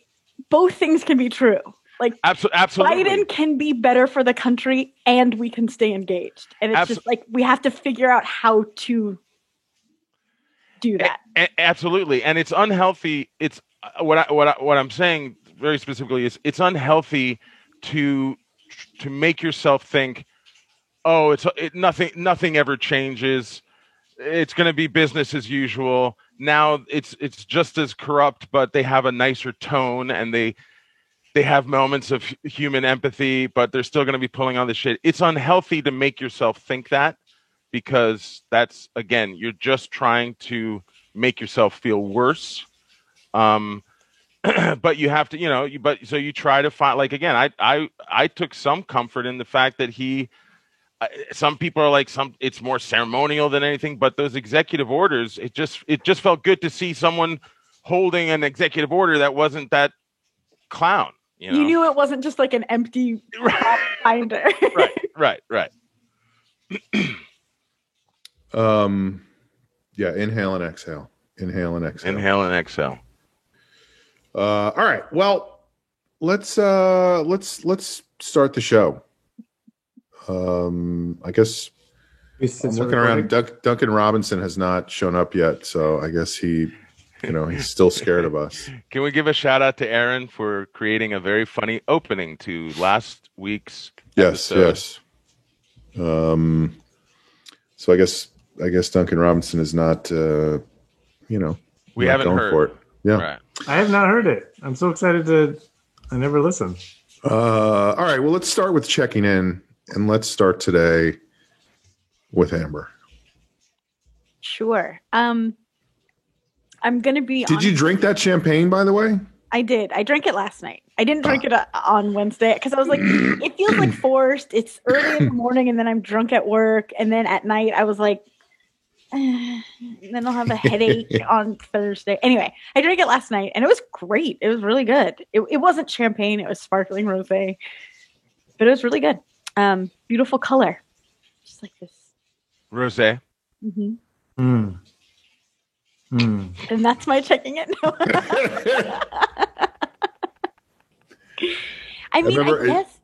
both things can be true. Like absolutely. Biden can be better for the country and we can stay engaged. And it's just like we have to figure out how to do that. Absolutely. And it's unhealthy. It's what I'm saying very specifically is it's unhealthy to make yourself think, oh, nothing ever changes. It's going to be business as usual. Now it's just as corrupt, but they have a nicer tone and they have moments of human empathy, but they're still going to be pulling on the shit. It's unhealthy to make yourself think that because that's, again, you're just trying to make yourself feel worse. But you have to, so you try to find, like, again, I took some comfort in the fact that some people are like, it's more ceremonial than anything, but those executive orders, it just felt good to see someone holding an executive order that wasn't that clown. You knew it wasn't just like an empty binder. Right. Yeah, inhale and exhale. Inhale and exhale. Inhale and exhale. All right. Well, let's start the show. I guess I'm looking around. Duncan Robinson has not shown up yet, so I guess he's still scared of us. Can we give a shout out to Aaron for creating a very funny opening to last week's episode? Yes. So I guess Duncan Robinson is not. We haven't heard for it. Yeah, right. I have not heard it. I'm so excited I never listen. All right. Well, let's start with checking in, and let's start today with Amber. Sure. I'm going to be. Did you drink that champagne, by the way? I did. I drank it last night. I didn't drink it on Wednesday because I was like, it feels like forced. It's early in the morning, and then I'm drunk at work, and then at night I was like, then I'll have a headache on Thursday. Anyway, I drank it last night, and it was great. It was really good. It wasn't champagne; it was sparkling rosé, but it was really good. Beautiful color, just like this rosé. Mm-hmm. And that's my checking it. I guess.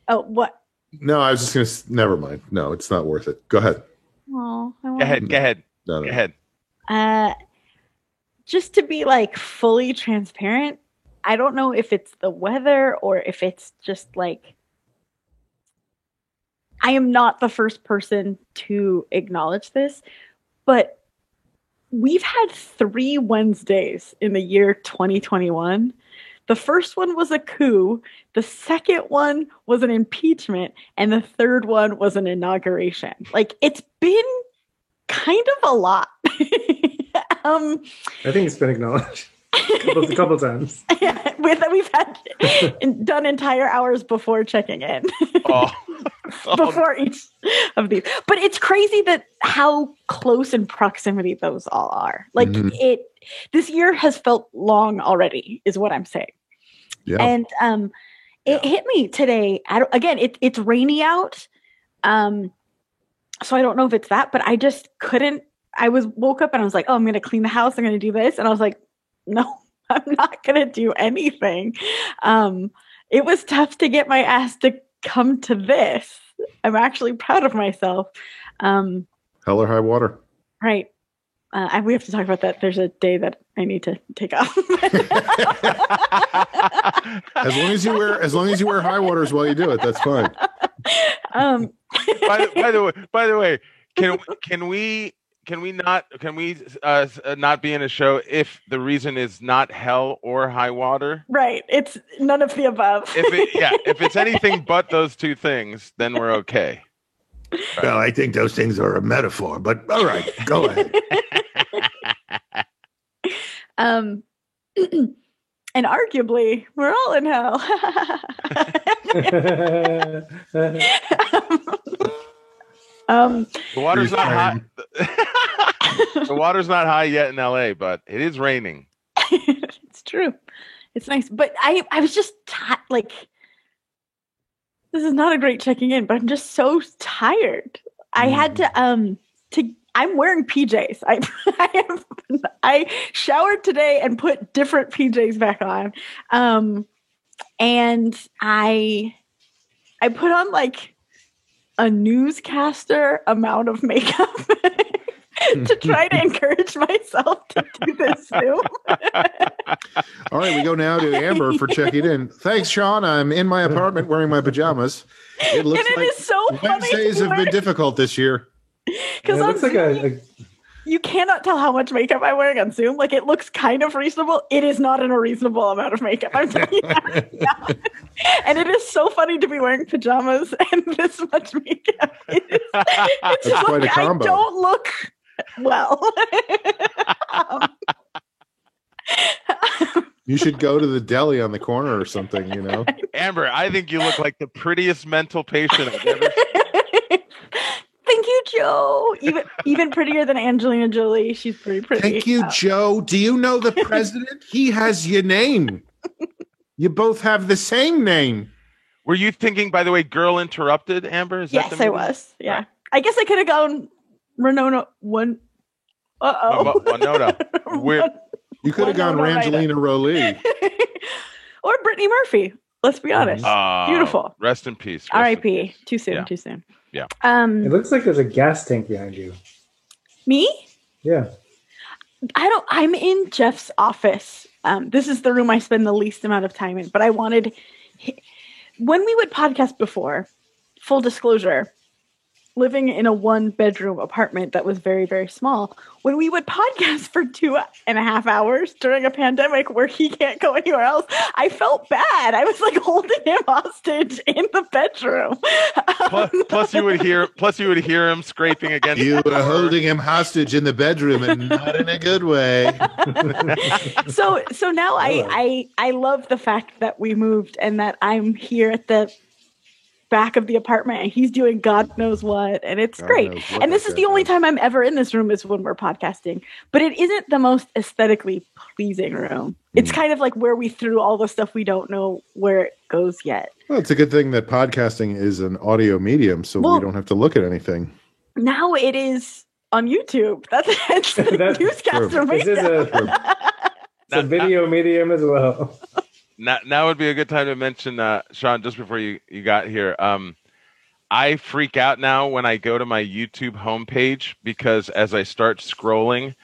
Oh, what? No, I was just going to. Never mind. No, it's not worth it. Go ahead. Oh, go ahead. No. Go ahead. Just to be like fully transparent, I don't know if it's the weather or if it's just like I am not the first person to acknowledge this, but we've had 3 Wednesdays in the year 2021. The first one was a coup. The second one was an impeachment. And the third one was an inauguration. Like, it's been kind of a lot. I think it's been acknowledged a couple times. Yeah, we've had done entire hours before checking in. Before each of these. But it's crazy that how close in proximity those all are. Like this year has felt long already, is what I'm saying. Yeah. And it hit me today. It's rainy out. So I don't know if it's that, but I just couldn't. Woke up and I was like, oh, I'm going to clean the house. I'm going to do this. And I was like, no, I'm not going to do anything. It was tough to get my ass to come to this. I'm actually proud of myself. Hell or high water. Right. We have to talk about that. There's a day that I need to take off. As long as you wear high waters while you do it, that's fine. By the way, can we not be in a show if the reason is not hell or high water? Right. It's none of the above. If it's anything but those two things, then we're okay. Right. Well, I think those things are a metaphor, but all right, go ahead. And arguably, we're all in hell. The water's not Freeze high. The water's not high yet in LA, but it is raining. It's true. It's nice. But I was just like, this is not a great checking in, but I'm just so tired. I had to I'm wearing PJs. I showered today and put different PJs back on. And I put on like a newscaster amount of makeup to try to encourage myself to do this Zoom. All right, we go now to Amber for checking in. Thanks, Sean. I'm in my apartment wearing my pajamas. It looks And it like is so funny. Wednesdays have been difficult this year. Because it looks like you cannot tell how much makeup I'm wearing on Zoom. Like, it looks kind of reasonable. It is not an unreasonable amount of makeup. I'm telling you that right now. And it is so funny to be wearing pajamas and this much makeup. It's That's quite a combo. I don't look well. You should go to the deli on the corner or something, you know? Amber, I think you look like the prettiest mental patient I've ever seen. Thank you, Joe. Even prettier than Angelina Jolie. She's pretty pretty. Thank you, Joe. Do you know the president? He has your name. You both have the same name. Were you thinking, by the way, Girl Interrupted, Amber? Is Yes, that the I movie? was. Yeah. I guess I could have gone Winona one. Winona. You could have gone Rangelina Jolie. Or Brittany Murphy. Let's be honest. Beautiful. Rest in peace. R.I.P. Too soon. Yeah. Too soon. Yeah. it looks like there's a gas tank behind you. Me? Yeah. I'm in Jeff's office. This is the room I spend the least amount of time in, but I wanted, when we would podcast before, full disclosure, living in a 1-bedroom apartment that was very, very small, when we would podcast for 2.5 hours during a pandemic where he can't go anywhere else, I felt bad. I was like holding him hostage in the bedroom. Plus you would hear him scraping against You the were door. holding him hostage in the bedroom and not in a good way. So now I love the fact that we moved and that I'm here at the back of the apartment and he's doing God knows what, and it's God great. knows what And this that is the guy only does. time I'm ever in this room is when we're podcasting, but it isn't the most aesthetically pleasing room. It's kind of like where we threw all the stuff we don't know where it goes yet. Well, it's a good thing that podcasting is an audio medium, so we don't have to look at anything. Now it is on YouTube. That's the newscaster true. This is it's a video medium as well. Now would be a good time to mention, Sean, just before you got here. I freak out now when I go to my YouTube homepage because as I start scrolling,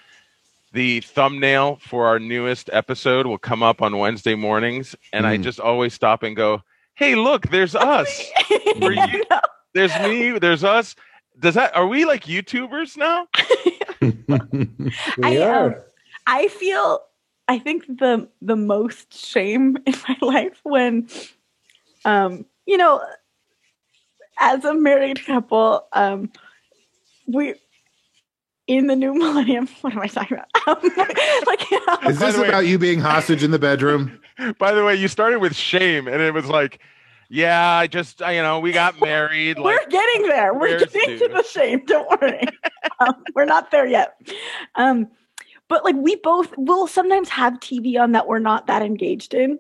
the thumbnail for our newest episode will come up on Wednesday mornings, and I just always stop and go, "Hey, look, there's us. There's me. There's us. Are we like YouTubers now?" We are. I think the most shame in my life when, as a married couple, we in the new millennium. What am I talking about? Is this about you being hostage in the bedroom? By the way, you started with shame, and it was like, yeah, we got married. We're getting there. We're getting to the shame. Don't worry. We're not there yet. But like we both will sometimes have TV on that we're not that engaged in.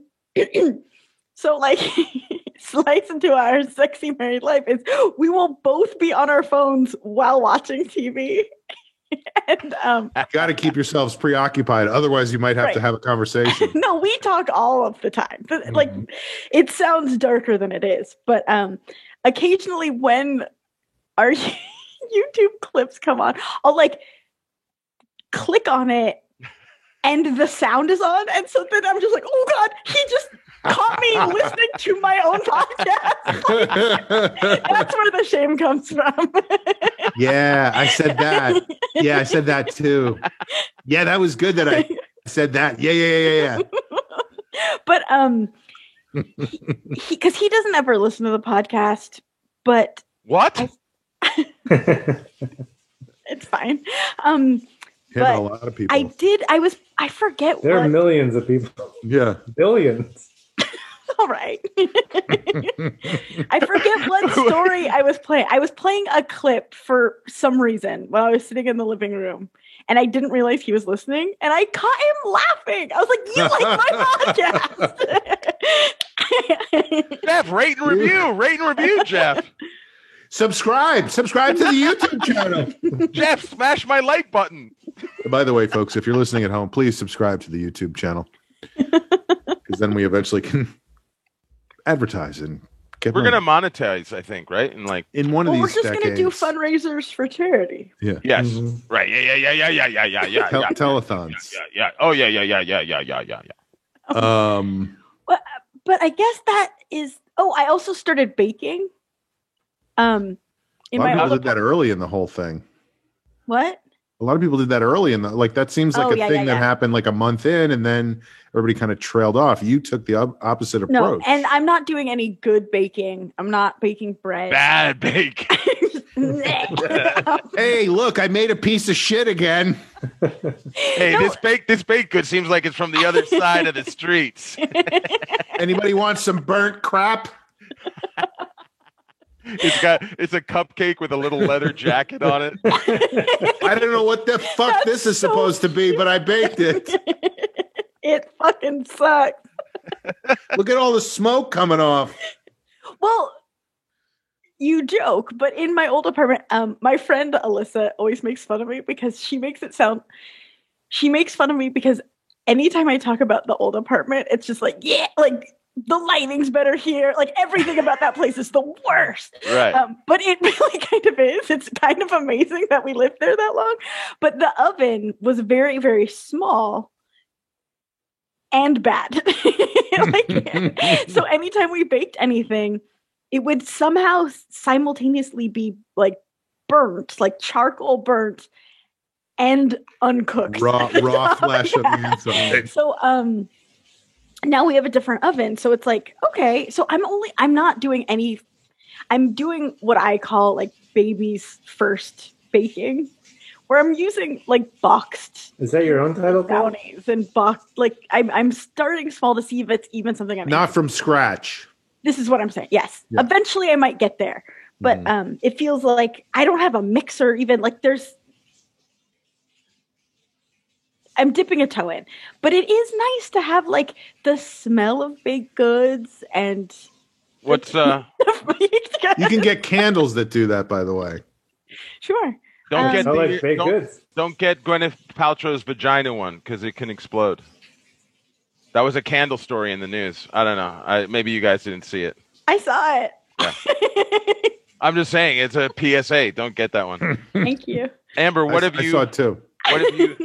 So like slice into our sexy married life is we will both be on our phones while watching TV. And Got to keep yourselves preoccupied. Otherwise, you might have to have a conversation. No, we talk all of the time. Like it sounds darker than it is. But occasionally when our YouTube clips come on, I'll like click on it and the sound is on, and so then I'm just like, oh God, he just caught me listening to my own podcast. That's where the shame comes from. Yeah, I said that. Yeah, I said that too. Yeah, that was good that I said that. Yeah. But because he doesn't ever listen to the podcast, but What? it's fine. Hit But a lot of people. I forget There are what. millions of people. Yeah. Billions. All right. I forget what story I was playing. I was playing a clip for some reason while I was sitting in the living room, and I didn't realize he was listening, and I caught him laughing. I was like, "You like my podcast?" Jeff, rate and review, Jeff. Subscribe to the YouTube channel. Jeff, smash my like button. By the way, folks, if you're listening at home, please subscribe to the YouTube channel, because then we eventually can advertise and get We're money. gonna monetize, I think, right? And like, in one of Well, we're these just decades. going to do fundraisers for charity. Yeah, yes, Mhm. right, yeah. telethons. Yeah. Oh, yeah. But I guess that is. Oh, I also started baking. In A lot my of people other did that early in the whole thing. what? A lot of people did that early in the that seems like Oh, a yeah, thing yeah, that yeah. happened like a month in, and then everybody kind of trailed off. You took the opposite approach. No, and I'm not doing any good baking. I'm not baking bread. Bad bake. Hey, look, I made a piece of shit again. Hey, No. this baked good seems like it's from the other side of the streets. Anybody want some burnt crap? It's a cupcake with a little leather jacket on it. I don't know what the fuck That's this is so- supposed to be, but I baked it. It fucking sucks. Look at all the smoke coming off. Well, you joke, but in my old apartment, my friend Alyssa always makes fun of me because she makes fun of me because anytime I talk about the old apartment, it's just like, yeah, like the lighting's better here. Like everything about that place is the worst. Right. But it really kind of is. It's kind of amazing that we lived there that long. But the oven was very, very small and bad. So anytime we baked anything, it would somehow simultaneously be like burnt, like charcoal burnt and uncooked. Raw flesh on the inside. So now we have a different oven. So it's like, okay, so I'm doing what I call like baby's first baking, where I'm using like boxed Is that your own title? Paul? brownies and boxed, like I'm starting small to see if it's even something I'm Not from scratch. This is what I'm saying. Yes. Yeah. Eventually I might get there. But it feels like I don't have a mixer even. Like I'm dipping a toe in. But it is nice to have like the smell of baked goods and What's You can get candles that do that, by the way. Sure. don't get I like baked don't, goods. don't get Gwyneth Paltrow's vagina one because it can explode. That was a candle story in the news. I don't know. Maybe you guys didn't see it. I saw it. I'm just saying it's a PSA. Don't get that one. Thank you. Amber, what have I you? saw it too. What have you?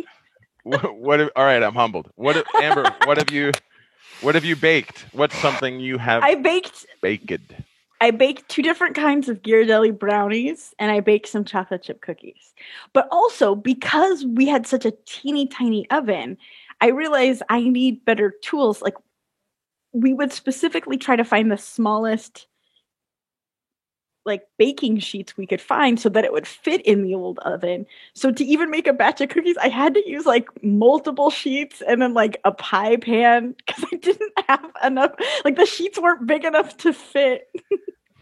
All right, I'm humbled. Amber? What have you baked? What's something you have I baked baked? 2 different kinds of Ghirardelli brownies, and I baked some chocolate chip cookies. But also, because we had such a teeny tiny oven, I realized I need better tools. Like, we would specifically try to find the smallest, like, baking sheets we could find so that it would fit in the old oven. So to even make a batch of cookies, I had to use, like, multiple sheets and then, like, a pie pan because I didn't have enough. Like, the sheets weren't big enough to fit.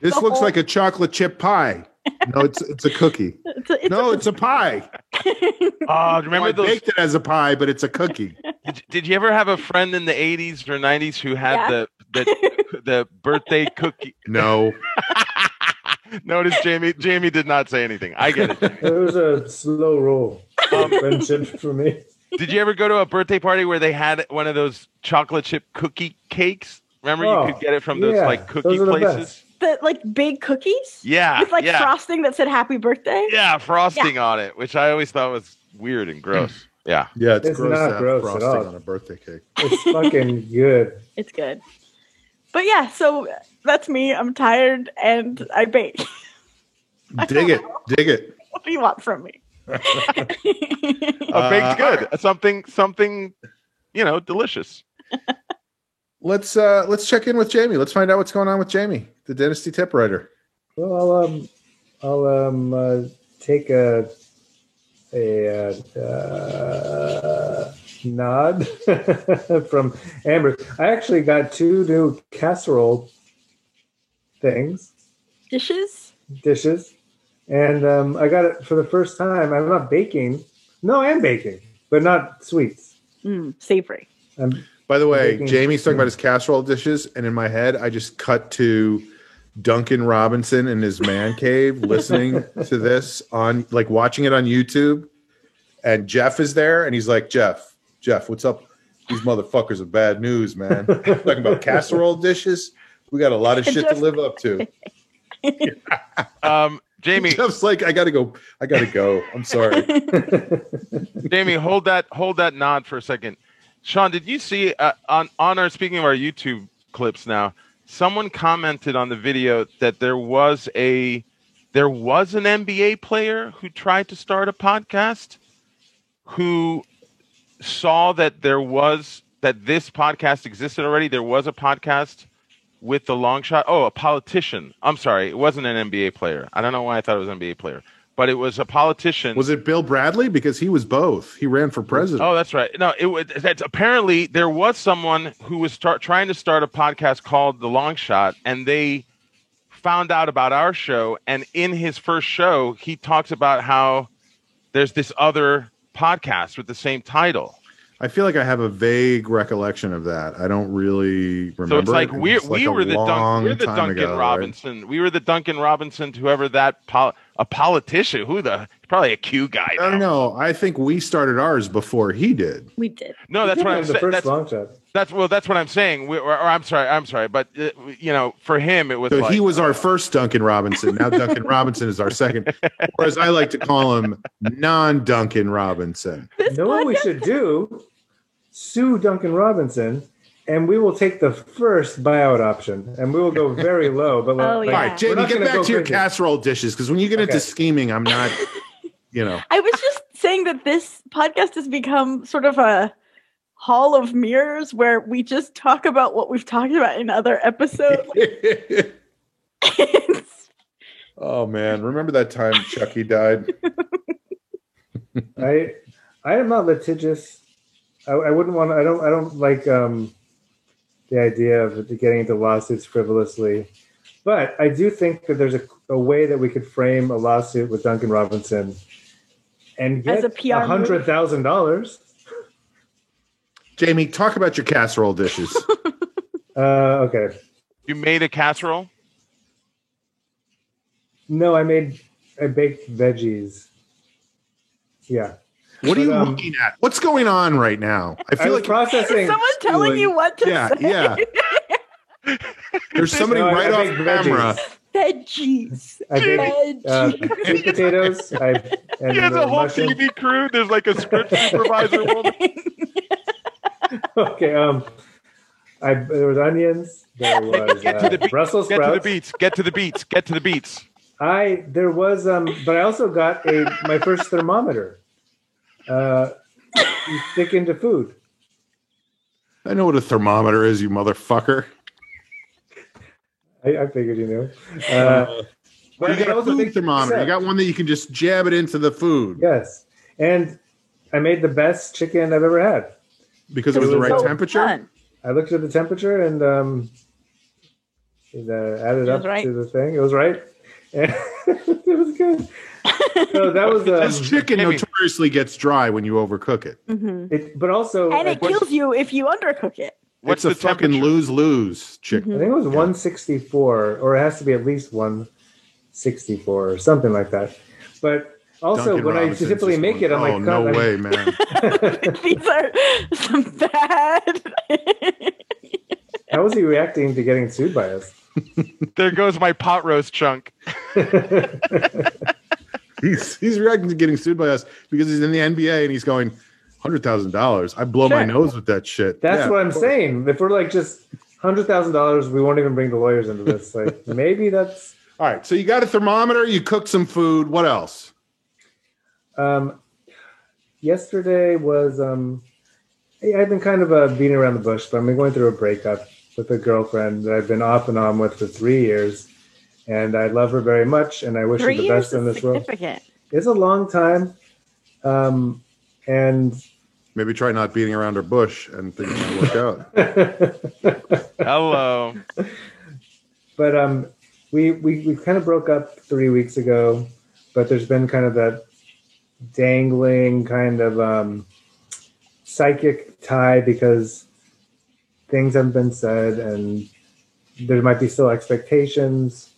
This The looks whole- like a chocolate chip pie. No, it's a cookie. It's a pie. Oh, remember I those? baked it as a pie, but it's a cookie. Did you ever have a friend in the 80s or 90s who had the birthday cookie? No. Notice Jamie did not say anything. I get it. It was a slow roll. Friendship for me. Did you ever go to a birthday party where they had one of those chocolate chip cookie cakes? Remember you could get it from those yeah, like cookie those are the places? best. The like big cookies Yeah. with like yeah. frosting that said happy birthday. Yeah, frosting on it, which I always thought was weird and gross. Yeah. Yeah, it's It's gross not to have gross at frosting all. on a birthday cake. It's fucking good. It's good. But yeah, so that's me. I'm tired and I bake. Dig it. What do you want from me? A baked's good. Something, delicious. Let's check in with Jamie. Let's find out what's going on with Jamie, the Dynasty tip writer. Well, I'll take a nod from Amber. I actually got 2 new casserole things, Dishes? dishes, and I got it for the first time. I'm not baking. No, I am baking, but not sweets. Savory. By the way, Baking- Jamie's talking about his casserole dishes, and in my head, I just cut to Duncan Robinson in his man cave listening to this on, like, watching it on YouTube. And Jeff is there, and he's like, Jeff, what's up? These motherfuckers are bad news, man. Talking about casserole dishes. We got a lot of shit to live up to. Jamie, Jeff's like, I gotta go. I'm sorry. Jamie, hold that nod for a second. Sean, did you see on our, speaking of our YouTube clips now, someone commented on the video that there was an NBA player who tried to start a podcast, who saw that this podcast existed already. There was a podcast with the long shot. Oh, a politician. I'm sorry. It wasn't an NBA player. I don't know why I thought it was an NBA player, but it was a politician. Was it Bill Bradley? Because he was both. He ran for president. Oh, that's right. No, that's apparently there was someone who was trying to start a podcast called The Long Shot, and they found out about our show. And in his first show, he talks about how there's this other podcast with the same title. I feel like I have a vague recollection of that. I don't really remember. So it's like it. we It's like were a the long we're the time Duncan ago, right? Robinson. We were the Duncan Robinson to whoever a politician. Probably a Q guy. I don't now. know. I think we started ours before he did. We did. No, that's what I'm the saying. first long shot. That's what I'm saying. I'm sorry, but for him it was. So like, he was our first Duncan Robinson. Now Duncan Robinson is our second. Or as I like to call him, non-Duncan Robinson. This You know what we podcast- should do? Sue Duncan Robinson, and we will take the first buyout option, and we will go very low. But Oh, yeah. All right, we're Jamie, not get gonna back go to your crazy. casserole dishes, because when you get into Okay. scheming, I'm not, I was just saying that this podcast has become sort of a hall of mirrors where we just talk about what we've talked about in other episodes. It's- Oh man, remember that time Chucky died? I am not litigious. I wouldn't want. I don't like the idea of getting into lawsuits frivolously. But I do think that there's a way that we could frame a lawsuit with Duncan Robinson and As get a PR move? $100,000. Jamie, talk about your casserole dishes. Okay. You made a casserole. No, I baked veggies. Yeah. What are you But, looking at? What's going on right now? I I feel was like processing. Is someone telling you what to yeah, say? yeah. There's somebody No, I right off baked camera. Veggies. I baked Veggies. sweet potatoes. And He has a whole mushroom. TV crew. There's like a script supervisor woman. Okay. There was onions. There was Get to the beats. Brussels Get to sprouts. the beats. Get to the beats. Get to the beats. There was but I also got my first thermometer. You stick into food. I know what a thermometer is, you motherfucker. I figured you knew. But you got a also food think- thermometer. You got one that you can just jab it into the food Yes, and I made the best chicken I've ever had. because it was the right So temperature. fun. I looked at the temperature and added It up was right. to the thing. It was right. And it was good. So that was This chicken Jamie. notoriously gets dry when you overcook it. but also And it kills you if you undercook it. What's It's a the fucking temperature? lose-lose chicken. I think it was 164, or it has to be at least 164 or something like that. But also, Duncan when I Robinson's typically just make going, it, I'm oh, like, no God, way, man. These are some bad. how is he reacting to getting sued by us? There goes my pot roast chunk. He's reacting to getting sued by us because he's in the NBA and he's going, $100,000. I blow my Sure. nose with that shit. That's Yeah, what I'm of course. saying. If we're like just $100,000, we won't even bring the lawyers into this. Like maybe that's. All right, so you got a thermometer, you cooked some food. What else? Yesterday was I've been kind of beating around the bush, but I've been going through a breakup with a girlfriend that I've been off and on with for 3 years, and I love her very much, and I wish her 3 the years best in is this world. significant. It's a long time, and Maybe try not beating around her bush and things might work out. Hello. But we kind of broke up 3 weeks ago, but there's been kind of that dangling kind of psychic tie because things haven't been said and there might be still expectations.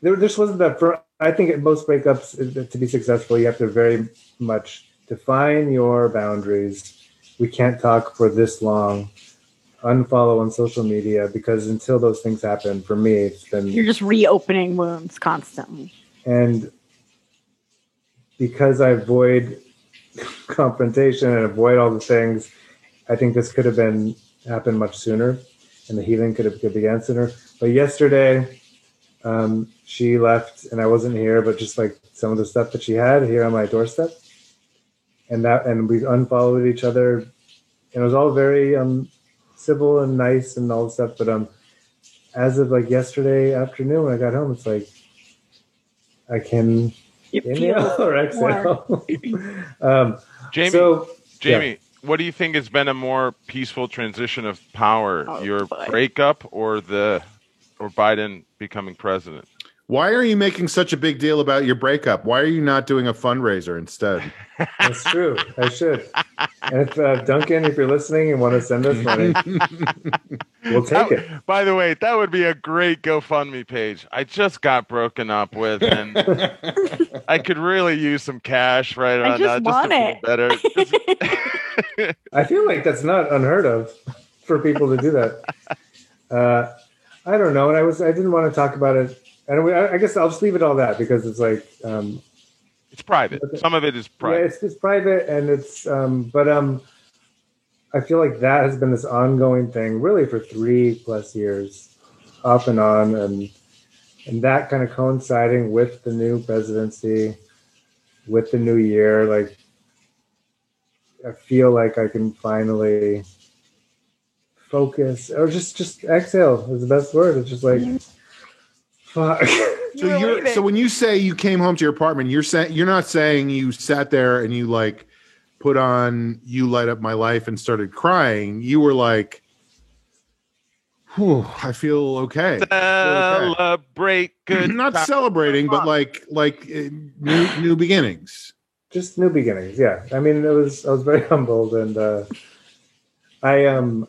There just wasn't that. I think at most breakups, to be successful, you have to very much define your boundaries. We can't talk for this long. Unfollow on social media, because until those things happen, for me, it's been... You're just reopening wounds constantly. And because I avoid confrontation and avoid all the things, I think this could have happened much sooner, and the healing could began sooner. But yesterday, she left, and I wasn't here, but just like some of the stuff that she had here on my doorstep, and we unfollowed each other, and it was all very civil and nice and all the stuff. But as of like yesterday afternoon when I got home, it's like I can inhale or exhale. Jamie, what do you think has been a more peaceful transition of power? Your breakup or Biden becoming president? Why are you making such a big deal about your breakup? Why are you not doing a fundraiser instead? That's true. I should. And if Duncan, if you're listening and want to send us money, we'll take it. By the way, that would be a great GoFundMe page. I just got broken up with, and I could really use some cash right on that. Want it. Better. I feel like that's not unheard of for people to do that. I don't know, and I didn't want to talk about it. And I guess I'll just leave it all that because it's like it's private. Some of it is private. Yeah, it's private, and it's but I feel like that has been this ongoing thing really for 3+ years, off and on, and that kind of coinciding with the new presidency, with the new year. Like I feel like I can finally focus, or just exhale is the best word. It's just like. Fuck. So when you say you came home to your apartment, you're not saying you sat there and you like put on "You Light Up My Life" and started crying. You were like, "Whew, I feel okay." Celebrate good. Not celebrating, but like new beginnings. Just new beginnings. Yeah. I mean, I was very humbled, and I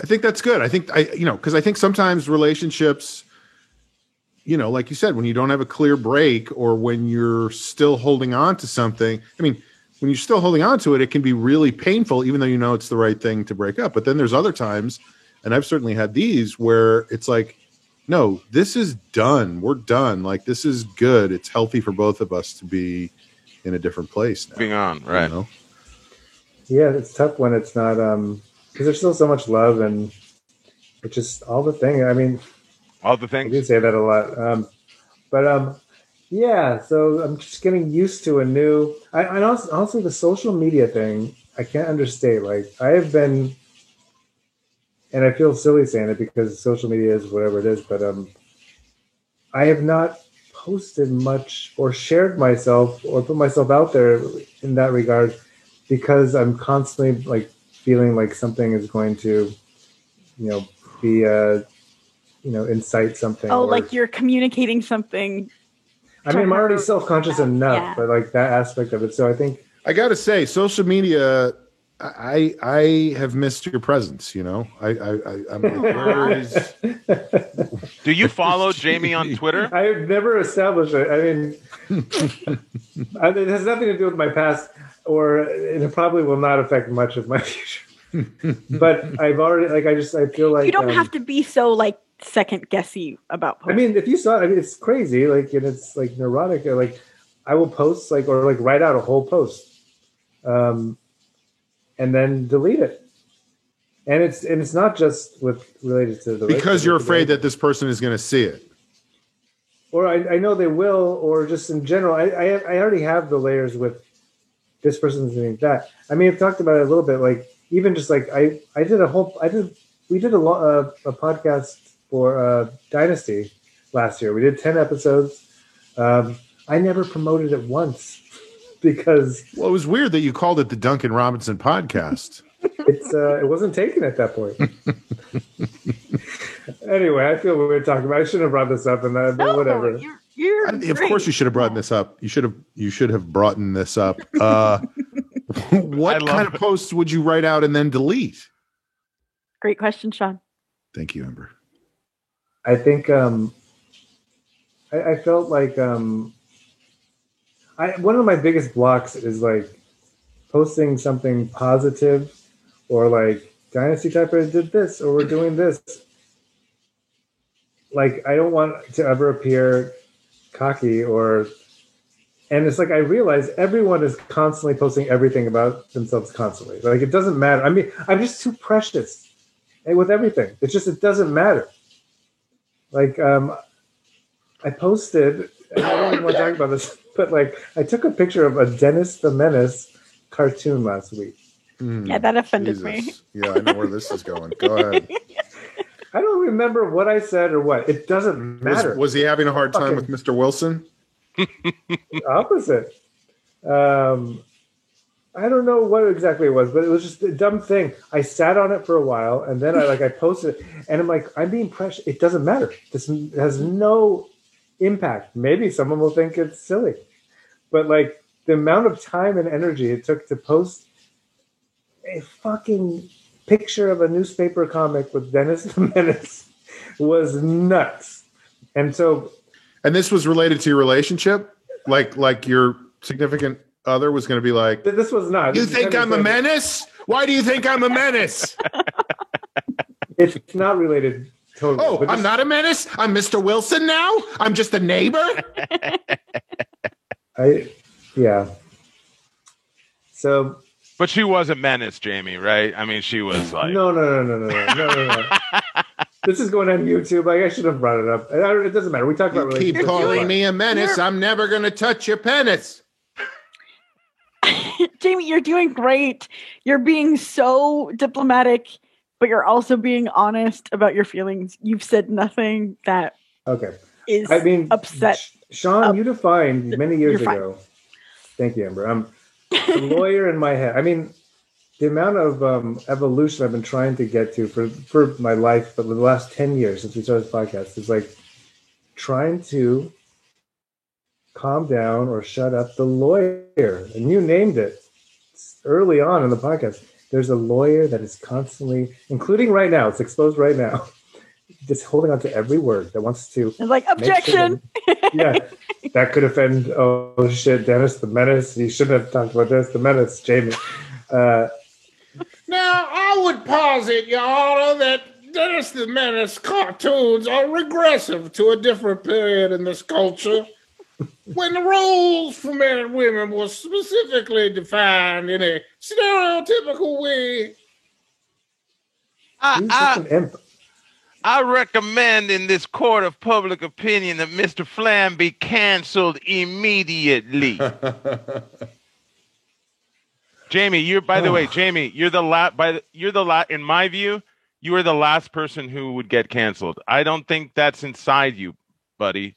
think that's good. I think because I think sometimes relationships. Like you said, when you don't have a clear break or when you're still holding on to something, I mean, when you're still holding on to it, it can be really painful, even though it's the right thing to break up. But then there's other times, and I've certainly had these, where it's like, no, this is done. We're done. Like, this is good. It's healthy for both of us to be in a different place now. Moving on, right. Yeah, it's tough when it's not, because there's still so much love and it's just all the thing. I mean, all the things. I do say that a lot. Yeah, so I'm just getting used to a new... And also the social media thing, I can't understate. Like, I have been... And I feel silly saying it because social media is whatever it is, but I have not posted much or shared myself or put myself out there in that regard because I'm constantly, like, feeling like something is going to, be... incite something. Like you're communicating something. I mean, I'm already self-conscious enough, but like that aspect of it. So I think I got to say, social media. I have missed your presence. I'm like, where is? Do you follow Jamie on Twitter? I've never established it. I mean, it has nothing to do with my past, or it probably will not affect much of my future. But I've already I feel like you don't have to be so like second guessy about posting. I mean, if you saw it, it's crazy, like, and it's like neurotic. Like, I will post or write out a whole post, and then delete it. And it's not just related to the because you're afraid that this person is going to see it, or I know they will, or just in general. I already have the layers with this person's doing that. I mean, I've talked about it a little bit, like even just like we did a podcast for Dynasty last year. We did 10 episodes. I never promoted it once. because Well, it was weird that you called it the Duncan Robinson podcast. it wasn't taken at that point. Anyway, I feel weird talking about. I shouldn't have brought this up, but whatever. You're Of great. course, you should have brought this up. You should have brought this up. What kind of posts would you write out and then delete? Great question, Sean. Thank you, Amber. I think I felt like one of my biggest blocks is like posting something positive or like Dynasty Typer did this or we're doing this. Like I don't want to ever appear cocky and it's like I realize everyone is constantly posting everything about themselves constantly. Like it doesn't matter. I mean, I'm just too precious with everything. It doesn't matter. Like I posted, and I don't even want to talk about this, but like I took a picture of a Dennis the Menace cartoon last week. Yeah, that offended me. Yeah, I know where this is going. Go ahead. I don't remember what I said or what. It doesn't matter. Was he having a hard time with Mr. Wilson? Opposite. I don't know what exactly it was, but it was just a dumb thing. I sat on it for a while, and then I posted it, and I'm like, I'm being precious. It doesn't matter. This has no impact. Maybe someone will think it's silly, but like the amount of time and energy it took to post a fucking picture of a newspaper comic with Dennis the Menace was nuts. And this was related to your relationship, like your significant other was going to be like, this was not. You think I'm a menace? Why do you think I'm a menace? It's not related totally. Oh, I'm not a menace? I'm Mr. Wilson now? I'm just a neighbor? Yeah. So. But she was a menace, Jamie, right? I mean, she was like... No. This is going on YouTube. Like, I should have brought it up. It doesn't matter. We talk about relationships. Keep calling me a menace. I'm never going to touch your penis. Jamie, you're doing great. You're being so diplomatic, but you're also being honest about your feelings. You've said nothing that is upset. Sean, you defined many years ago. Thank you, Amber. I'm a lawyer in my head. I mean, the amount of evolution I've been trying to get to for my life, but the last 10 years since we started this podcast is like trying to calm down or shut up the lawyer. And you named it early on in the podcast. There's a lawyer that is constantly, including right now, it's exposed right now, just holding on to every word that wants to. It's like, objection. That could offend, oh shit, Dennis the Menace. You shouldn't have talked about Dennis the Menace, Jamie. Now, I would posit, Your Honor, that Dennis the Menace cartoons are regressive to a different period in this culture when the roles for men and women were specifically defined in a stereotypical way. I recommend in this court of public opinion that Mr. Flam be canceled immediately. Jamie, you're in my view, you are the last person who would get canceled. I don't think that's inside you, buddy.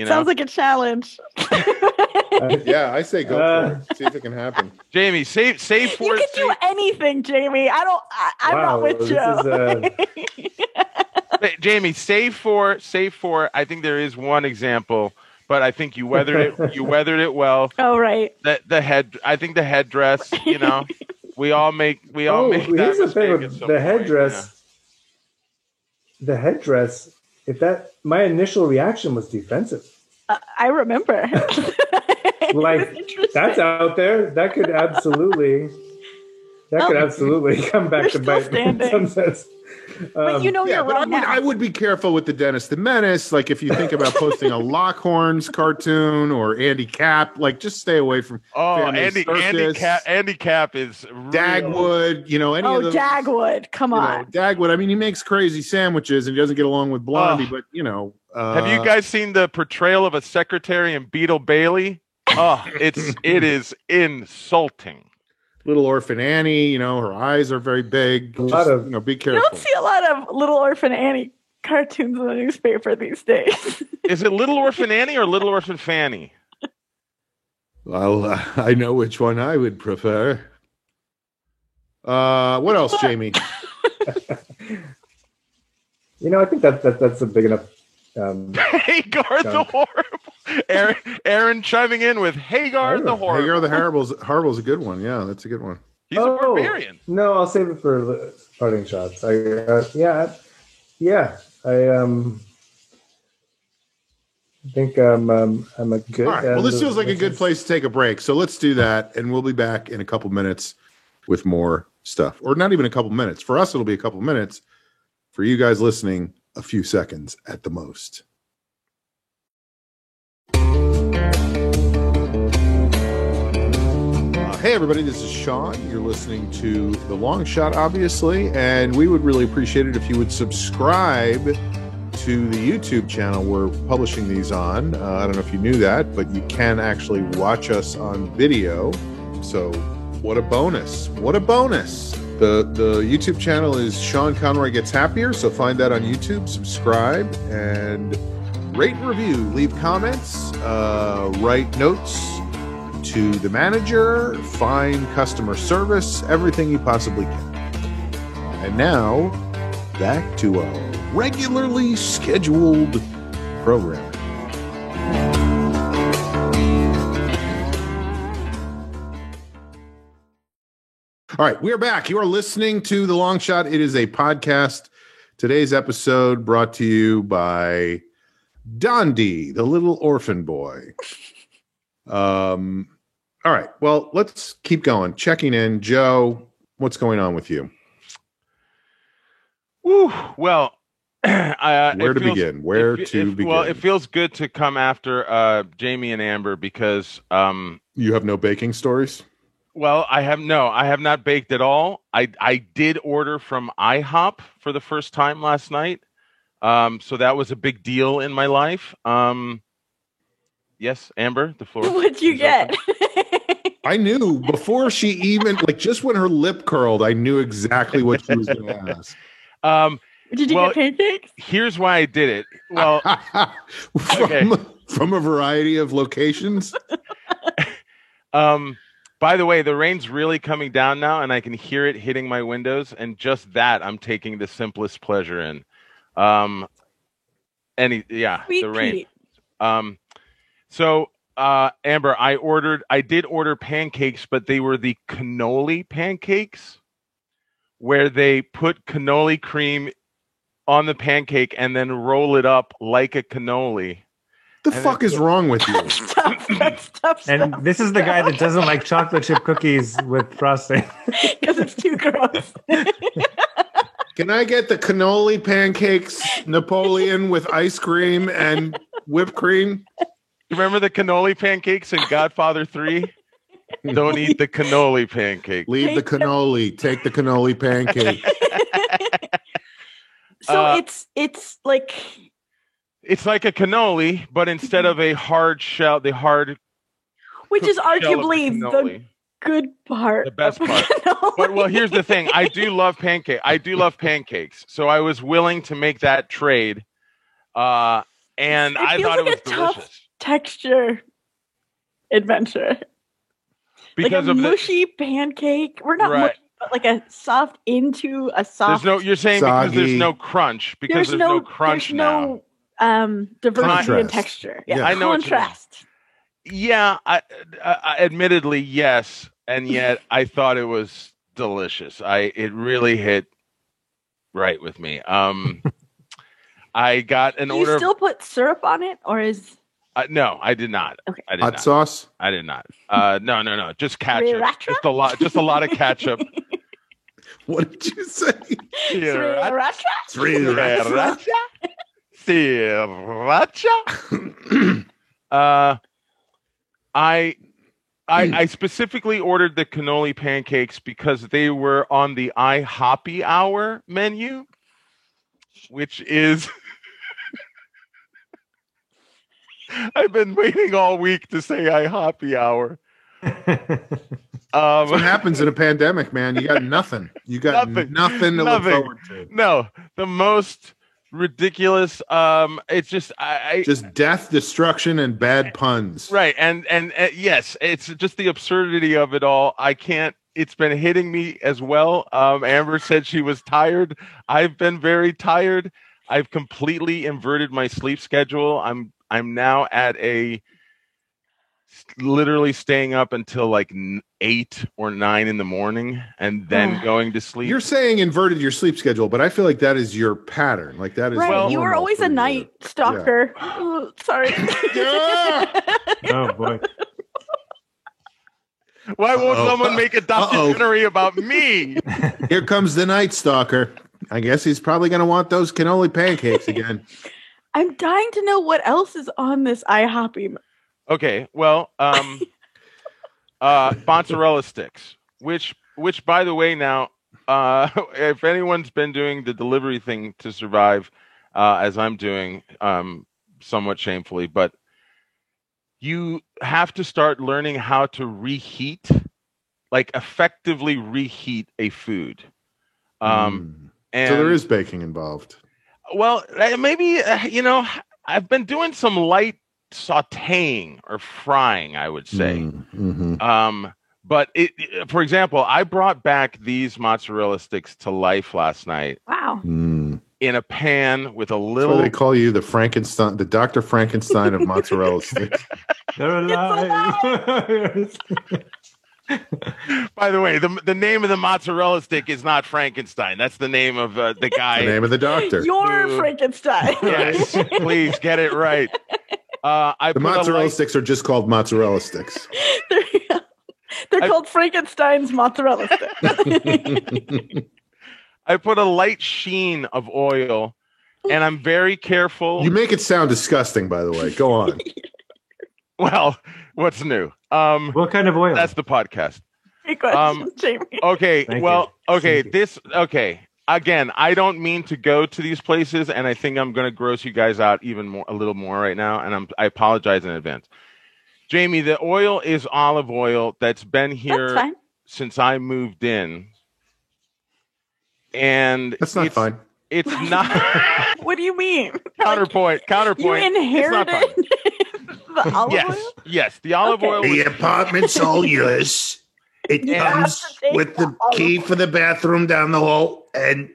Sounds like a challenge. Yeah, I say go for it. See if it can happen. Jamie, save for you can do anything, Jamie. I'm not with you. Jamie, save for. I think there is one example, but I think you weathered it. You weathered it well. Oh, right. The head. I think the headdress. We all make. Here's the thing with the headdress. The headdress. My initial reaction was defensive. I remember. Like that's out there. That could absolutely come back to bite me in some sense. But you're right now. I would be careful with the Dennis the Menace. Like if you think about posting a Lockhorns cartoon or Andy Capp, like just stay away from. Andy Capp is Dagwood. Any of those. Dagwood, come on. Dagwood. I mean, he makes crazy sandwiches and he doesn't get along with Blondie, but have you guys seen the portrayal of a secretary in Beetle Bailey? Oh, it is insulting. Little Orphan Annie, her eyes are very big. Be careful. You don't see a lot of Little Orphan Annie cartoons in the newspaper these days. Is it Little Orphan Annie or Little Orphan Fanny? Well, I know which one I would prefer. What else, Jamie? I think that's a big enough. Hagar the Horrible. Aaron chiming in with Hagar the Horrible. Hagar the Horrible's a good one. Yeah, that's a good one. He's a barbarian. No, I'll save it for the parting shots. I think I'm a good. All right. Well, this feels like a good place to take a break. So let's do that, and we'll be back in a couple minutes with more stuff. Or not even a couple minutes. For us, it'll be a couple minutes. For you guys listening, a few seconds at the most. Hey, everybody, this is Sean. You're listening to The Long Shot, obviously, and we would really appreciate it if you would subscribe to the YouTube channel we're publishing these on. I don't know if you knew that, but you can actually watch us on video. So what a bonus. What a bonus. The YouTube channel is Sean Conroy Gets Happier, so find that on YouTube, subscribe, and rate and review. Leave comments, write notes to the manager, find customer service, everything you possibly can. And now, back to our regularly scheduled program. All right, we are back. You are listening to The Long Shot. It is a podcast. Today's episode brought to you by Dondi, the little orphan boy. All right, well, let's keep going. Checking in. Joe, what's going on with you? Woo, well, where to begin? Well, it feels good to come after Jamie and Amber because you have no baking stories? Well, I have not baked at all. I did order from IHOP for the first time last night. So that was a big deal in my life. Yes, Amber, the floor. What'd you get? I knew before she even, just when her lip curled, I knew exactly what she was going to ask. Did you get pancakes? Here's why I did it. Well, from a variety of locations. By the way, the rain's really coming down now, and I can hear it hitting my windows, and just that I'm taking the simplest pleasure in. Sweet the rain. So, Amber, I did order pancakes, but they were the cannoli pancakes, where they put cannoli cream on the pancake and then roll it up like a cannoli. The fuck is wrong with you? Stop. And this is the guy that doesn't like chocolate chip cookies with frosting. Because it's too gross. Can I get the cannoli pancakes Napoleon with ice cream and whipped cream? Remember the cannoli pancakes in Godfather 3? Don't eat the cannoli pancake. Leave the cannoli. Take the cannoli pancake. So it's like... It's like a cannoli, but instead of a hard shell, which is arguably the good part, the best part. But well, here's the thing: I do love pancakes. So I was willing to make that trade, and I thought it was delicious. Tough texture adventure, because like a mushy pancake. We're not mushy, but like a soft into a soft. You're saying soggy. Because there's no crunch. Because there's no crunch now. Diversity in texture. Yeah, I know contrast. Yeah, I admittedly, yes, and yet I thought it was delicious. It really hit right with me. I got an order. You still put syrup on it, or is? No, I did not. Okay. I did hot not. Sauce? I did not. No. Just ketchup. Sriracha? Just a lot of ketchup. What did you say? Sriracha? Sriracha? I specifically ordered the cannoli pancakes because they were on the IHOPPY Hour menu, which is I've been waiting all week to say IHOPPY Hour. What happens in a pandemic, man? You got nothing. You got nothing to look forward to. No, the most ridiculous. It's just Just death, destruction, and bad puns. right, and yes, it's just the absurdity of it all. I can't. It's been hitting me as well. Amber said she was tired. I've been very tired. I've completely inverted my sleep schedule. I'm now at literally staying up until like 8 or 9 in the morning and then going to sleep. You're saying inverted your sleep schedule, but I feel like that is your pattern. Like that is Right, Well, you were normal always for a you. night stalker. Ooh, sorry. Oh boy. Why won't Uh-oh. someone make a documentary about me? Here comes the Night Stalker. I guess he's probably going to want those cannoli pancakes again. I'm dying to know what else is on this IHOP. Okay, well, mozzarella sticks, which by the way, now, if anyone's been doing the delivery thing to survive, as I'm doing, somewhat shamefully, but you have to start learning how to reheat, like effectively reheat a food. And So there is baking involved. well, maybe I've been doing some light sautéing or frying, I would say. But for example, I brought back these mozzarella sticks to life last night Wow. in a pan with a That's why little. they call you the Frankenstein, the Dr. Frankenstein of mozzarella sticks. They're alive. By the way, the name of the mozzarella stick is not Frankenstein. That's the name of the guy. The name of the doctor. You're Dude. Frankenstein. Yes, please get it right. I The put a mozzarella light- sticks are just called mozzarella sticks. They're called Frankenstein's mozzarella sticks. I put a light sheen of oil, and I'm very careful. You make it sound disgusting, by the way. Go on. Well, what's new? What kind of oil? That's the podcast. Great question, Jamie. Okay, Thank well, you. okay, Thank you. Again, I don't mean to go to these places, and I think I'm going to gross you guys out a little more right now, and I apologize in advance. Jamie, the oil is olive oil that's been That's here fine. since I moved in, and That's not fine. It's not What do you mean? counterpoint. You It's not inherited fine. the olive Yes, oil? yes, the olive Okay. oil. The Was, apartment's all yours. It Yeah. comes have to take with the the olive key oil. for the bathroom down the hall, and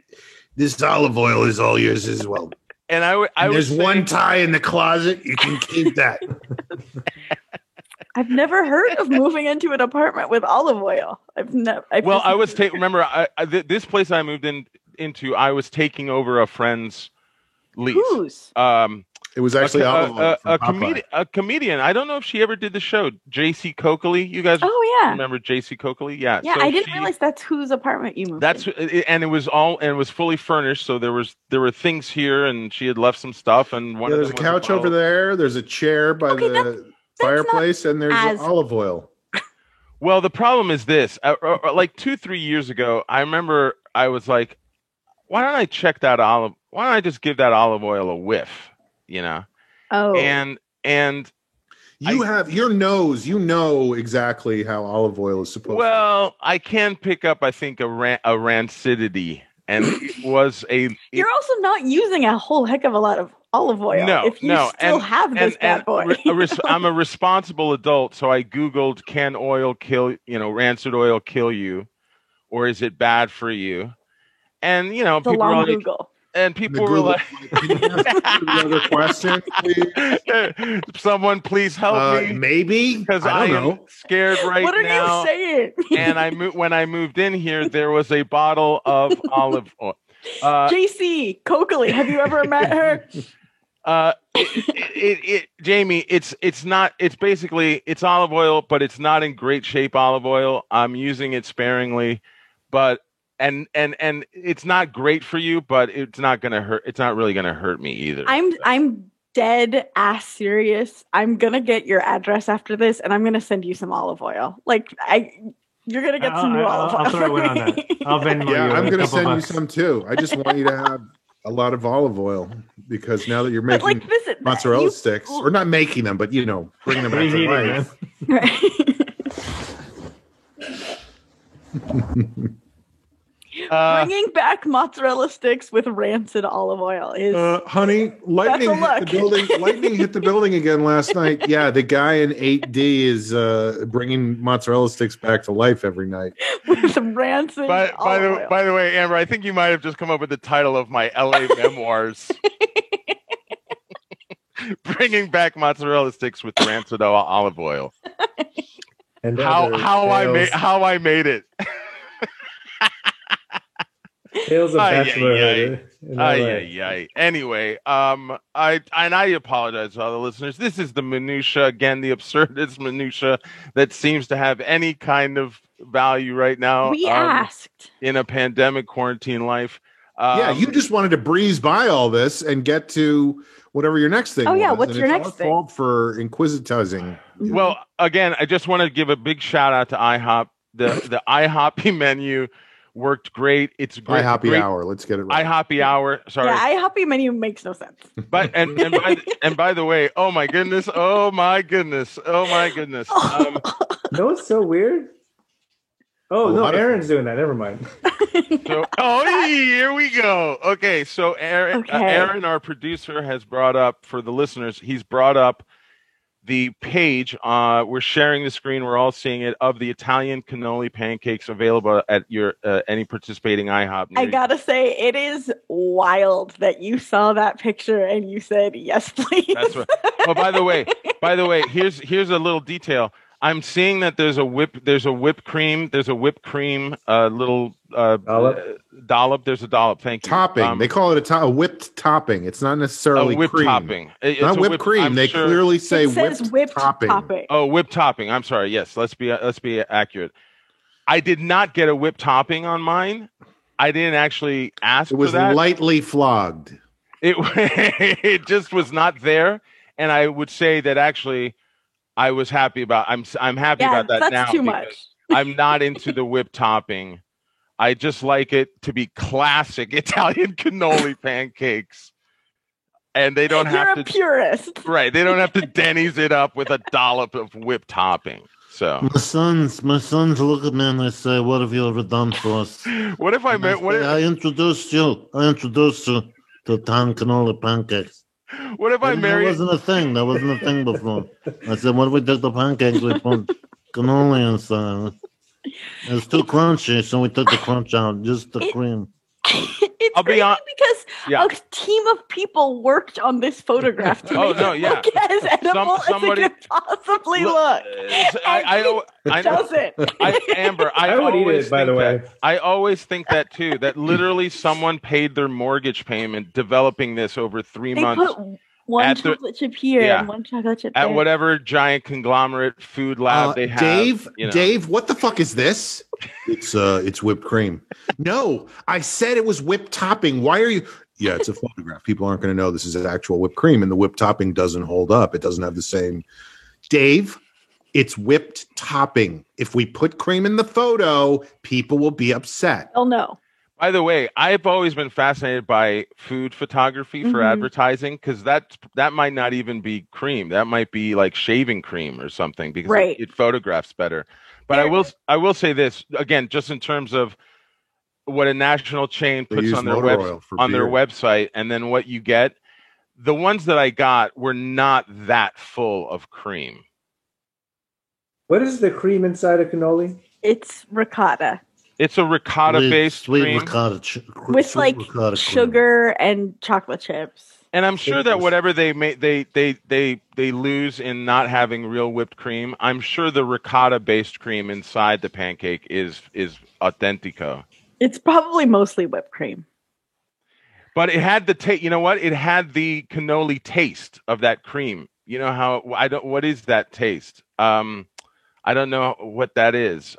this olive oil is all yours as well. and I would There's say- one tie in the closet. You can keep that. I've never heard of moving into an apartment with olive oil. Well, I was remember this place I moved into. I was taking over a friend's lease. Whose? It was actually olive oil from Popeye. a comedian. I don't know if she ever did the show. J.C. Coakley. You guys Oh yeah, remember J.C. Coakley? Yeah. yeah. So I didn't she- realize that's whose apartment you moved. That's and it was fully furnished. So there were things here, and she had left some stuff. And one Yeah, of there's a them was couch over bottle. there. There's a chair by Okay, the fireplace, and there's as- olive oil. Well, the problem is this: like 2-3 years ago, I remember I was like, "Why don't I check that olive? Why don't I just give that olive oil a whiff?" You know. Oh, And You have your nose. You know exactly how olive oil is supposed to. well, I can pick up, I think, a rancidity, and it was you're also not using a whole heck of a lot of olive oil. No, if you no, still have this bad boy. I'm a responsible adult, so I Googled, "Can oil kill? Rancid oil kill you, or is it bad for you?" And It's a people were long like, Google. and The people were Google- like, Can you ask another question, please? "Someone please help me." Maybe. Because I I don't am know. scared right What are now. you saying? And when I moved in here, there was a bottle of olive oil. JC Coakley, have you ever met her? Jamie, it's basically olive oil, but it's not in great shape olive oil. I'm using it sparingly, but and it's not great for you, but it's not gonna hurt. It's not really gonna hurt me either. I'm dead ass serious. I'm gonna get your address after this, and I'm gonna send you some olive oil. You're gonna get some new olive oil. I'll throw in on that. I'll Venmo Yeah, you. I'm a going to couple send you bucks. some too. I just want you to have a lot of olive oil because now that you're But making listen, mozzarella you- sticks, or not making them, but bringing them back to Reheating, life. man. Right. Bringing back mozzarella sticks with rancid olive oil is honey, lightning That's a hit the building. Lightning hit the building again last night. Yeah, the guy in 8D is bringing mozzarella sticks back to life every night. with some rancid By olive oil. the way, Amber, I think you might have just come up with the title of my LA memoirs. Bringing back mozzarella sticks with rancid olive oil. And How other I made it. tales of Ay, bachelorhood. in LA. Ay. Anyway, I apologize to all the listeners. This is the minutia again, the absurdist minutia that seems to have any kind of value right now. We asked. In a pandemic quarantine life. Yeah, you just wanted to breeze by all this and get to whatever your next thing. Oh, yeah, was, what's and your it's next our thing? fault for inquisitizing. Well, again, I just want to give a big shout out to IHOP. The IHOP menu worked great. It's great. IHOPy hour. Let's get it right. IHOPy hour. Sorry. Yeah, IHOPy menu makes no sense. But and by the way, oh my goodness. No, it's so weird. Oh, A no, lot of Aaron's doing that. Never mind. Here we go. Okay, so Aaron, our producer, has brought up for the listeners. He's brought up the page. We're sharing the screen. We're all seeing it of the Italian cannoli pancakes available at your any participating IHOP. I gotta say, it is wild that you saw that picture and you said yes, please. That's right. Oh, by the way, here's a little detail. I'm seeing that there's a whipped cream, little dollop. There's a dollop. Thank you. Topping. They call it a whipped topping. It's not necessarily a whipped cream. topping. It's Not whipped cream. I'm They sure- clearly say It says whipped topping. Oh, whipped topping. I'm sorry. Yes, let's be accurate. I did not get a whipped topping on mine. I didn't actually ask It was for that. lightly flogged. It just was not there, and I would say that actually I was happy about. I'm happy Yeah, about that that's now. too because much. I'm not into the whipped topping. I just like it to be classic Italian cannoli pancakes, and they don't You're have a to. purist. Right, they don't have to Denny's it up with a dollop of whipped topping. So, My sons look at me and they say, "What have you ever done for us?" what if I meant? What I introduced you to Italian cannoli pancakes. if I That married? wasn't a thing. That wasn't a thing before. I said, "What if we took the pancakes? We put cannoli inside." It was too crunchy, so we took the crunch out, just the cream. It's I'll be crazy hon- because Yeah. a team of people worked on this photograph to Oh, make no, it yeah. look as edible somebody- as it could possibly Look, look. I know. Doesn't. Amber, I would eat always it, by the think way. that- I always think that too. That literally someone paid their mortgage payment developing this over 3 They months put one At the- chocolate chip here yeah. and one chocolate chip at there. whatever giant conglomerate food lab they have. Dave, you know. Dave, what the fuck is this? It's whipped cream. No, I said it was whipped topping. Why are you? Yeah, it's a photograph. People aren't going to know this is actual whipped cream, and the whipped topping doesn't hold up. It doesn't have the same. Dave, it's whipped topping. If we put cream in the photo, people will be upset. Oh no. By the way, I've always been fascinated by food photography for Mhm. advertising because that might not even be cream. That might be like shaving cream or something because Right. it photographs better. But I will say this again, just in terms of what a national chain They puts use on their motor oil for their beer. website, and then what you get. The ones that I got were not that full of cream. What is the cream inside a cannoli? It's ricotta It's a ricotta-based sweet cream. ricotta, with sweet like ricotta cream. sugar and chocolate chips. And I'm sure that Delicious. whatever they make, they lose in not having real whipped cream. I'm sure the ricotta-based cream inside the pancake is authentico. It's probably mostly whipped cream. But it had the taste. You know what? It had the cannoli taste of that cream. You know how I don't. What is that taste? I don't know what that is.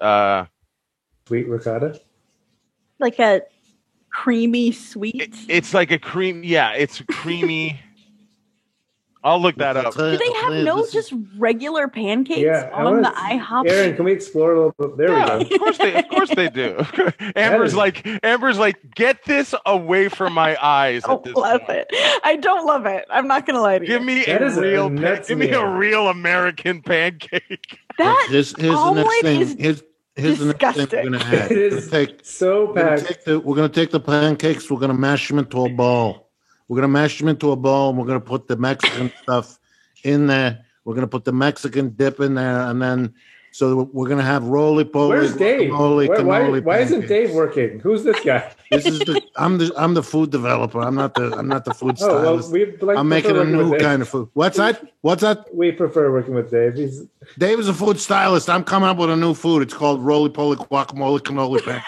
Sweet ricotta? Like a creamy sweet. It's like a cream. Yeah, it's creamy. I'll look that up. Do they have no just regular pancakes Yeah, I on the wanna- IHOP? Aaron, can we explore a little bit? There Yeah, we of go. course they do. Amber's like, get this away from my eyes. I At this don't love point. it. I don't love it. I'm not gonna lie to you. Give me That is a a nuts give me a meal. real American pancake. that Here's the omelet next thing. is Here's Here's the next thing Disgusting. we're gonna add. It is so packed. We're gonna take the pancakes. We're gonna mash them into a bowl. We're gonna mash them into a bowl, and we're gonna put the Mexican stuff in there. We're gonna put the Mexican dip in there, and then so we're gonna have roly-poly. Where's Dave? Cannoli Why isn't pancakes. Dave working? Who's this guy? This is I'm the food developer. I'm not the food Oh well, stylist. I'm making a new kind of food. What's that? We prefer working with Dave. He's Dave is a food stylist. I'm coming up with a new food. It's called roly-poly guacamole cannoli pancakes.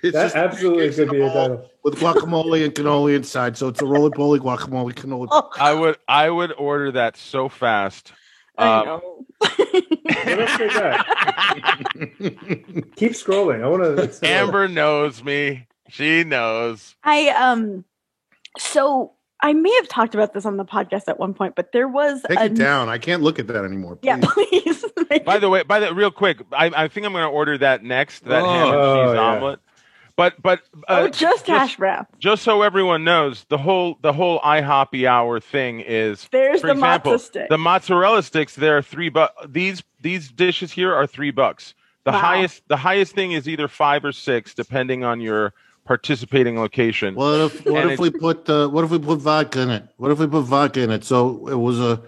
It's that just absolutely pancakes in could be a bowl title. with guacamole and cannoli inside. So it's a roly-poly guacamole cannoli. I would order that so fast. I know. What else they got? Keep scrolling. I want to. Amber knows me. She knows. So I may have talked about this on the podcast at one point, but there was Take it down. I can't look at that anymore. Yeah, please. By the way, real quick, I think I'm going to order that next. That ham and cheese omelet. But just hash brown. Just so everyone knows, the whole IHOPy hour thing is There's for the example, mozza stick. the mozzarella sticks. They're $3. These dishes here are $3. The highest thing is either 5 or 6, depending on your participating location. What if we put vodka in it? What if we put vodka in it? So it was a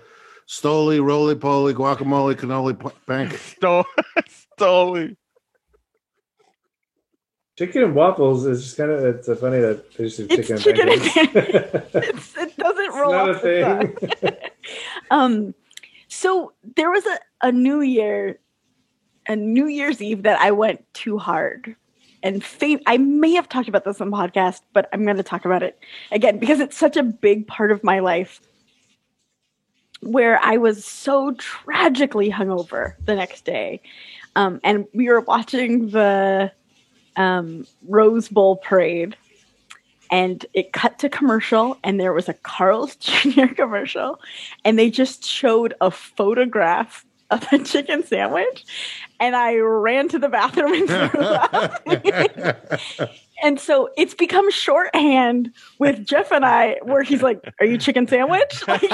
Stoli, roly-poly, guacamole, cannoli pancake. Stoli. Chicken and waffles is just kind of it's funny that they just do It's chicken and chicken and pancakes. It doesn't It's roll not off a the thing. tongue. So there was a New Year's Eve that I went too hard. And I may have talked about this on the podcast, but I'm going to talk about it again because it's such a big part of my life where I was so tragically hungover the next day. And we were watching the Rose Bowl parade, and it cut to commercial, and there was a Carl's Jr. commercial, and they just showed a photograph of a chicken sandwich, and I ran to the bathroom and threw up. And so it's become shorthand with Jeff and I, where he's like, "Are you chicken sandwich?" Because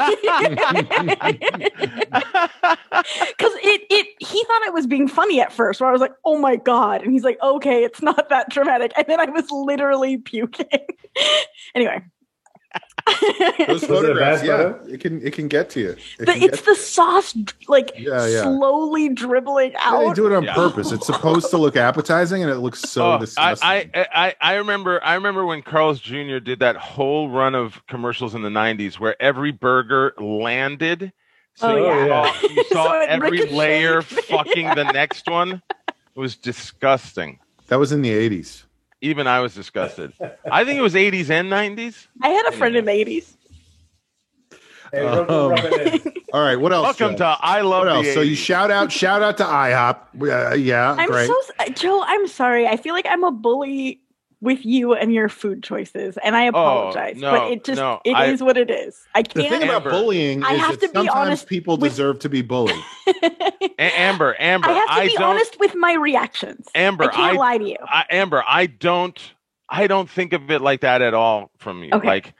he thought I was being funny at first, where I was like, "Oh my god," and he's like, "Okay, it's not that dramatic," and then I was literally puking. Anyway. Those photographs, it can get to you. It's the sauce, slowly dribbling out. They do it on purpose. It's supposed to look appetizing, and it looks so disgusting. I remember when Carl's Jr. did that whole run of commercials in the '90s, where every burger landed. So you saw So it every ricocheted. layer fucking the next one. It was disgusting. That was in the '80s. Even I was disgusted. I think it was '80s and '90s. I had a friend in the '80s. Hey, rub it in. All right, what else? Welcome Joe? to I Love What else? the So you 80s. shout out to IHOP. Yeah, I'm great. Joe, I'm sorry. I feel like I'm a bully with you and your food choices, and I apologize. no, but it just no, it is what it is. I The thing can't. about Amber. bullying I is have that to be sometimes honest people with- deserve to be bullied. Amber, I have to be honest with my reactions. Amber, I can't lie to you. Amber, I don't think of it like that at all from you. Okay. Like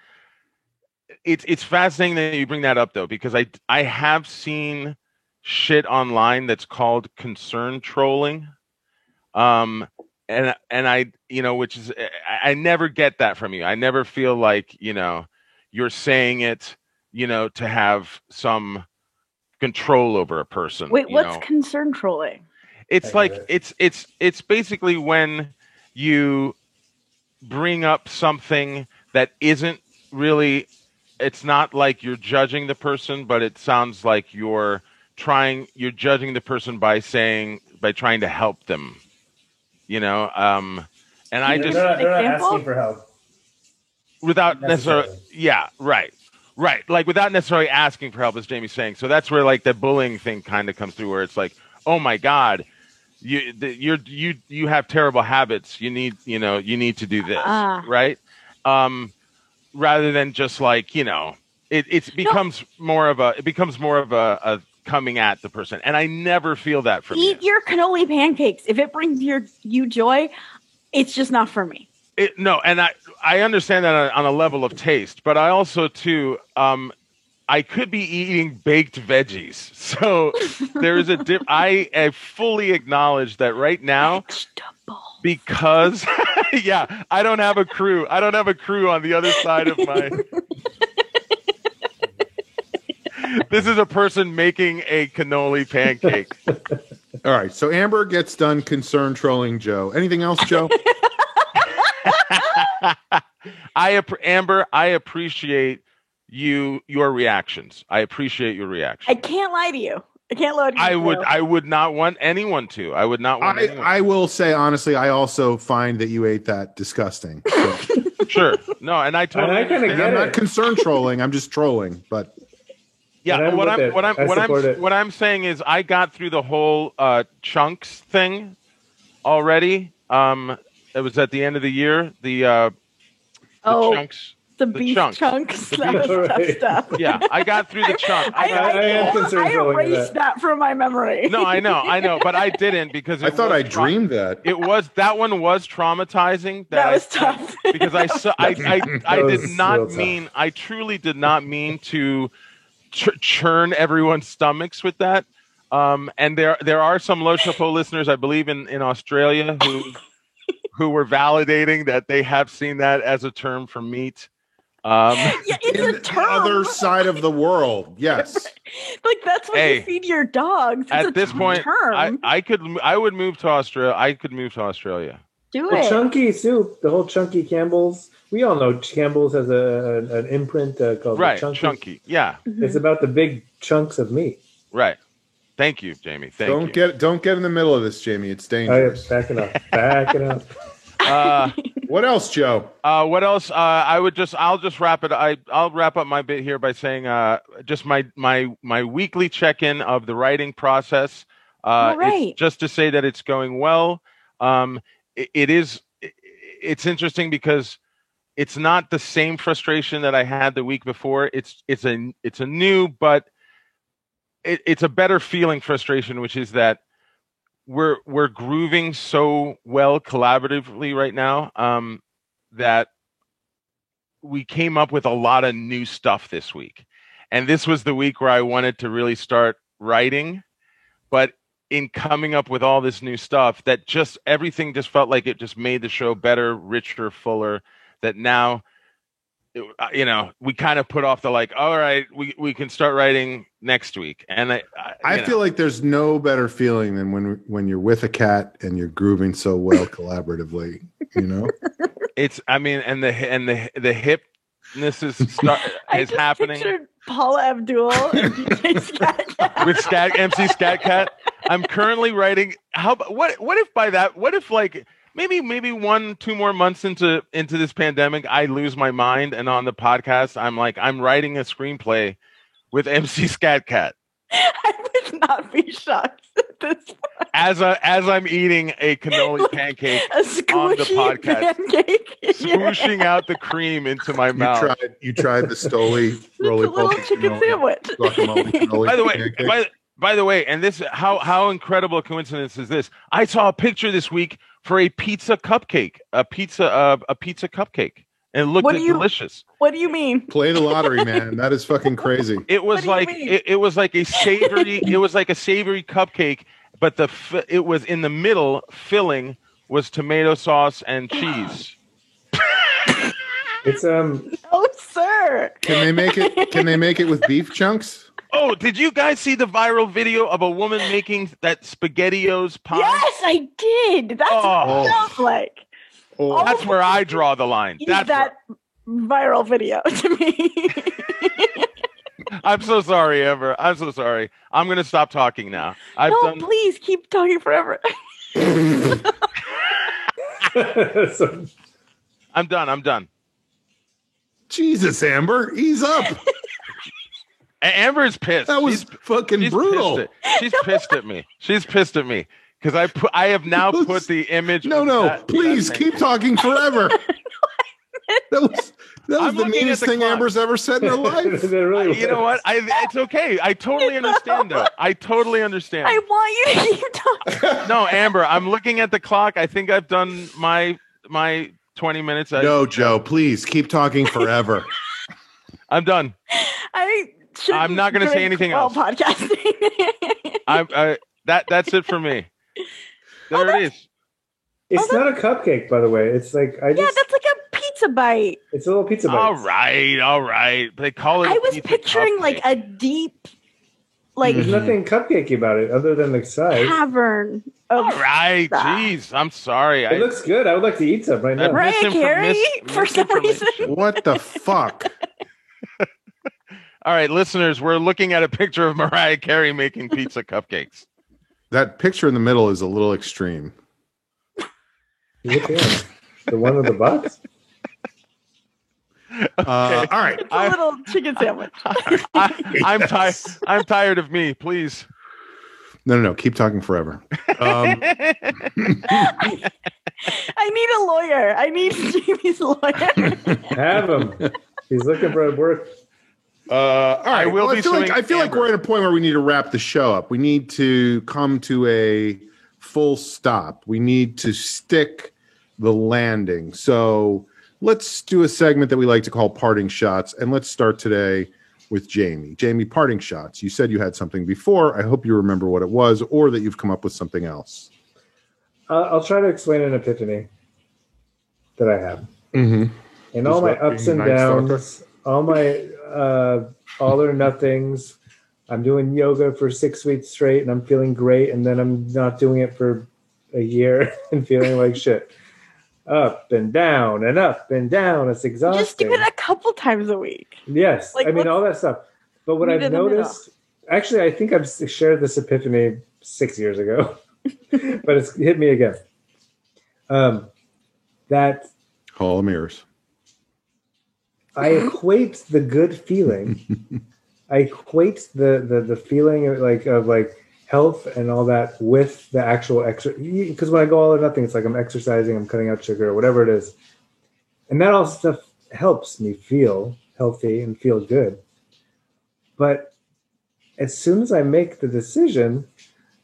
it's fascinating that you bring that up though, because I have seen shit online that's called concern trolling. And I, which is, I never get that from you. I never feel like, you're saying it, to have some control over a person. Wait, you what's know? concern trolling? It's like it's basically when you bring up something that isn't really, it's not like you're judging the person, but it sounds like you're judging the person by trying to help them. And I just They're not Example? asking for help. without necessarily, Necessarily. right, like without necessarily asking for help, as Jamie's saying. So that's where like the bullying thing kind of comes through, where it's like, oh my god, you have terrible habits. You need to do this, right? Rather than just like it becomes more of a coming at the person, and I never feel that from Eat you. your cannoli pancakes. If it brings you joy, it's just not for me. No, and I understand that on a level of taste, but I also too I I could be eating baked veggies. So there is a dip. I fully acknowledge that right now, because yeah, I don't have a crew. I don't have a crew on the other side of my. This is a person making a cannoli pancake. All right, so Amber gets done concern trolling Joe. Anything else, Joe? Amber, I appreciate your reactions. I appreciate your reaction. I can't lie to you. I can't lie to you. I would not want anyone to. I would not want anyone. I will say honestly, I also find that you ate that disgusting. So. Sure. No, and I totally understand. I'm not concern trolling. I'm just trolling, but yeah, what I'm saying is I got through the whole chunks thing already. It was at the end of the year. The chunks. The beef chunks. That was tough stuff. Yeah, I got through the chunk. I erased that from my memory. No, I know, but I didn't because I thought I dreamed that. That one was traumatizing. That was tough because I truly did not mean to churn everyone's stomachs with that. And there are some Lo Chapeau listeners, I believe, in Australia who were validating that they have seen that as a term for meat. It's a term. The other side of the world, yes. Like that's what you feed your dogs. It's at this point, term. I would move to Australia. I could move to Australia. Do it. Chunky soup, the whole Chunky Campbell's. We all know Campbell's has an imprint called Chunky. Yeah, it's about the big chunks of meat. Right. Thank you, Jamie. Don't get in the middle of this, Jamie. It's dangerous. Backing up. What else, Joe? What else? I'll just wrap it. I'll wrap up my bit here by saying just my weekly check-in of the writing process. It's just to say that it's going well. It's interesting because it's not the same frustration that I had the week before. It's a new, but it's a better feeling frustration, which is that we're grooving so well collaboratively right now that we came up with a lot of new stuff this week. And this was the week where I wanted to really start writing, but in coming up with all this new stuff, that just everything just felt like it just made the show better, richer, fuller, that now we kind of put off the all right, we can start writing next week. And I feel like there's no better feeling than when you're with a cat and you're grooving so well collaboratively, It's and the hipness is happening. Pictured Paula Abdul and DJ Scat Cat. With MC Scat Cat. I'm currently writing what if maybe 1-2 more months into this pandemic, I lose my mind, and on the podcast, I'm writing a screenplay with MC Scat Cat. I would not be shocked at this point. As I'm eating a cannoli pancake on the podcast, swooshing out the cream into my mouth. You tried the Stoli roly-poly chicken sandwich. By the way, and this how incredible a coincidence is this? I saw a picture this week for a pizza cupcake, a pizza cupcake, and it looked delicious. What do you mean? Play the lottery, man. That is fucking crazy. It was it was like a savory cupcake, but it was in the middle. Filling was tomato sauce and cheese. It's Oh, sir. Can they make it with beef chunks? Oh, did you guys see the viral video of a woman making that SpaghettiOs pie? Yes, I did. That's what it sounds like. Oh, that's where I draw the line. That's that viral video to me. I'm so sorry, Amber. I'm so sorry. I'm going to stop talking now. Please keep talking forever. I'm done. Jesus, Amber, ease up. Amber's pissed. That was fucking brutal. She's pissed at me. She's pissed at me because I have now put the image. No, please keep talking forever. That was the meanest thing Amber's ever said in her life. You know what? It's okay. I totally understand, though. I totally understand. I want you to keep talking. No, Amber, I'm looking at the clock. I think I've done my 20 minutes. No, Joe, please keep talking forever. I'm done. I shouldn't I'm not going to say drink anything while else. podcasting. That's it for me. There it is. It's not a cupcake, by the way. It's like Yeah, that's like a pizza bite. It's a little pizza bite. All right. They call it. I was pizza picturing cupcake. like a deep, like There's nothing cupcakey about it other than the size. cavern of All right, stuff. jeez, I'm sorry. It looks good. I would like to eat some right now. Mariah Carey, for some reason. What the fuck? All right, listeners, we're looking at a picture of Mariah Carey making pizza cupcakes. That picture in the middle is a little extreme. Which one? The one with the box? All right. It's a little chicken sandwich. I'm tired of me. Please. No. Keep talking forever. I need a lawyer. I need Jamie's lawyer. Have him. He's looking for work. All right. will be I feel like suing we're at a point where we need to wrap the show up. We need to come to a full stop. We need to stick the landing. So let's do a segment that we like to call Parting Shots. And let's start today with Jamie. Jamie, parting shots. You said you had something before. I hope you remember what it was or that you've come up with something else. I'll try to explain an epiphany that I have. Mm-hmm. And all my ups and downs, all my all or nothings. I'm doing yoga for 6 weeks straight and I'm feeling great. And then I'm not doing it for a year and feeling like shit. Up and down and up and down. It's exhausting. Just do it a couple times a week. Yes. Like, I mean, all that stuff. But what I've noticed, actually, I think I've shared this epiphany 6 years ago, but it's hit me again. That Hall of Mirrors. I equate the good feeling. I equate the feeling of health and all that with the actual exercise. Because when I go all or nothing, it's like I'm exercising, I'm cutting out sugar, or whatever it is, and that all stuff helps me feel healthy and feel good. But as soon as I make the decision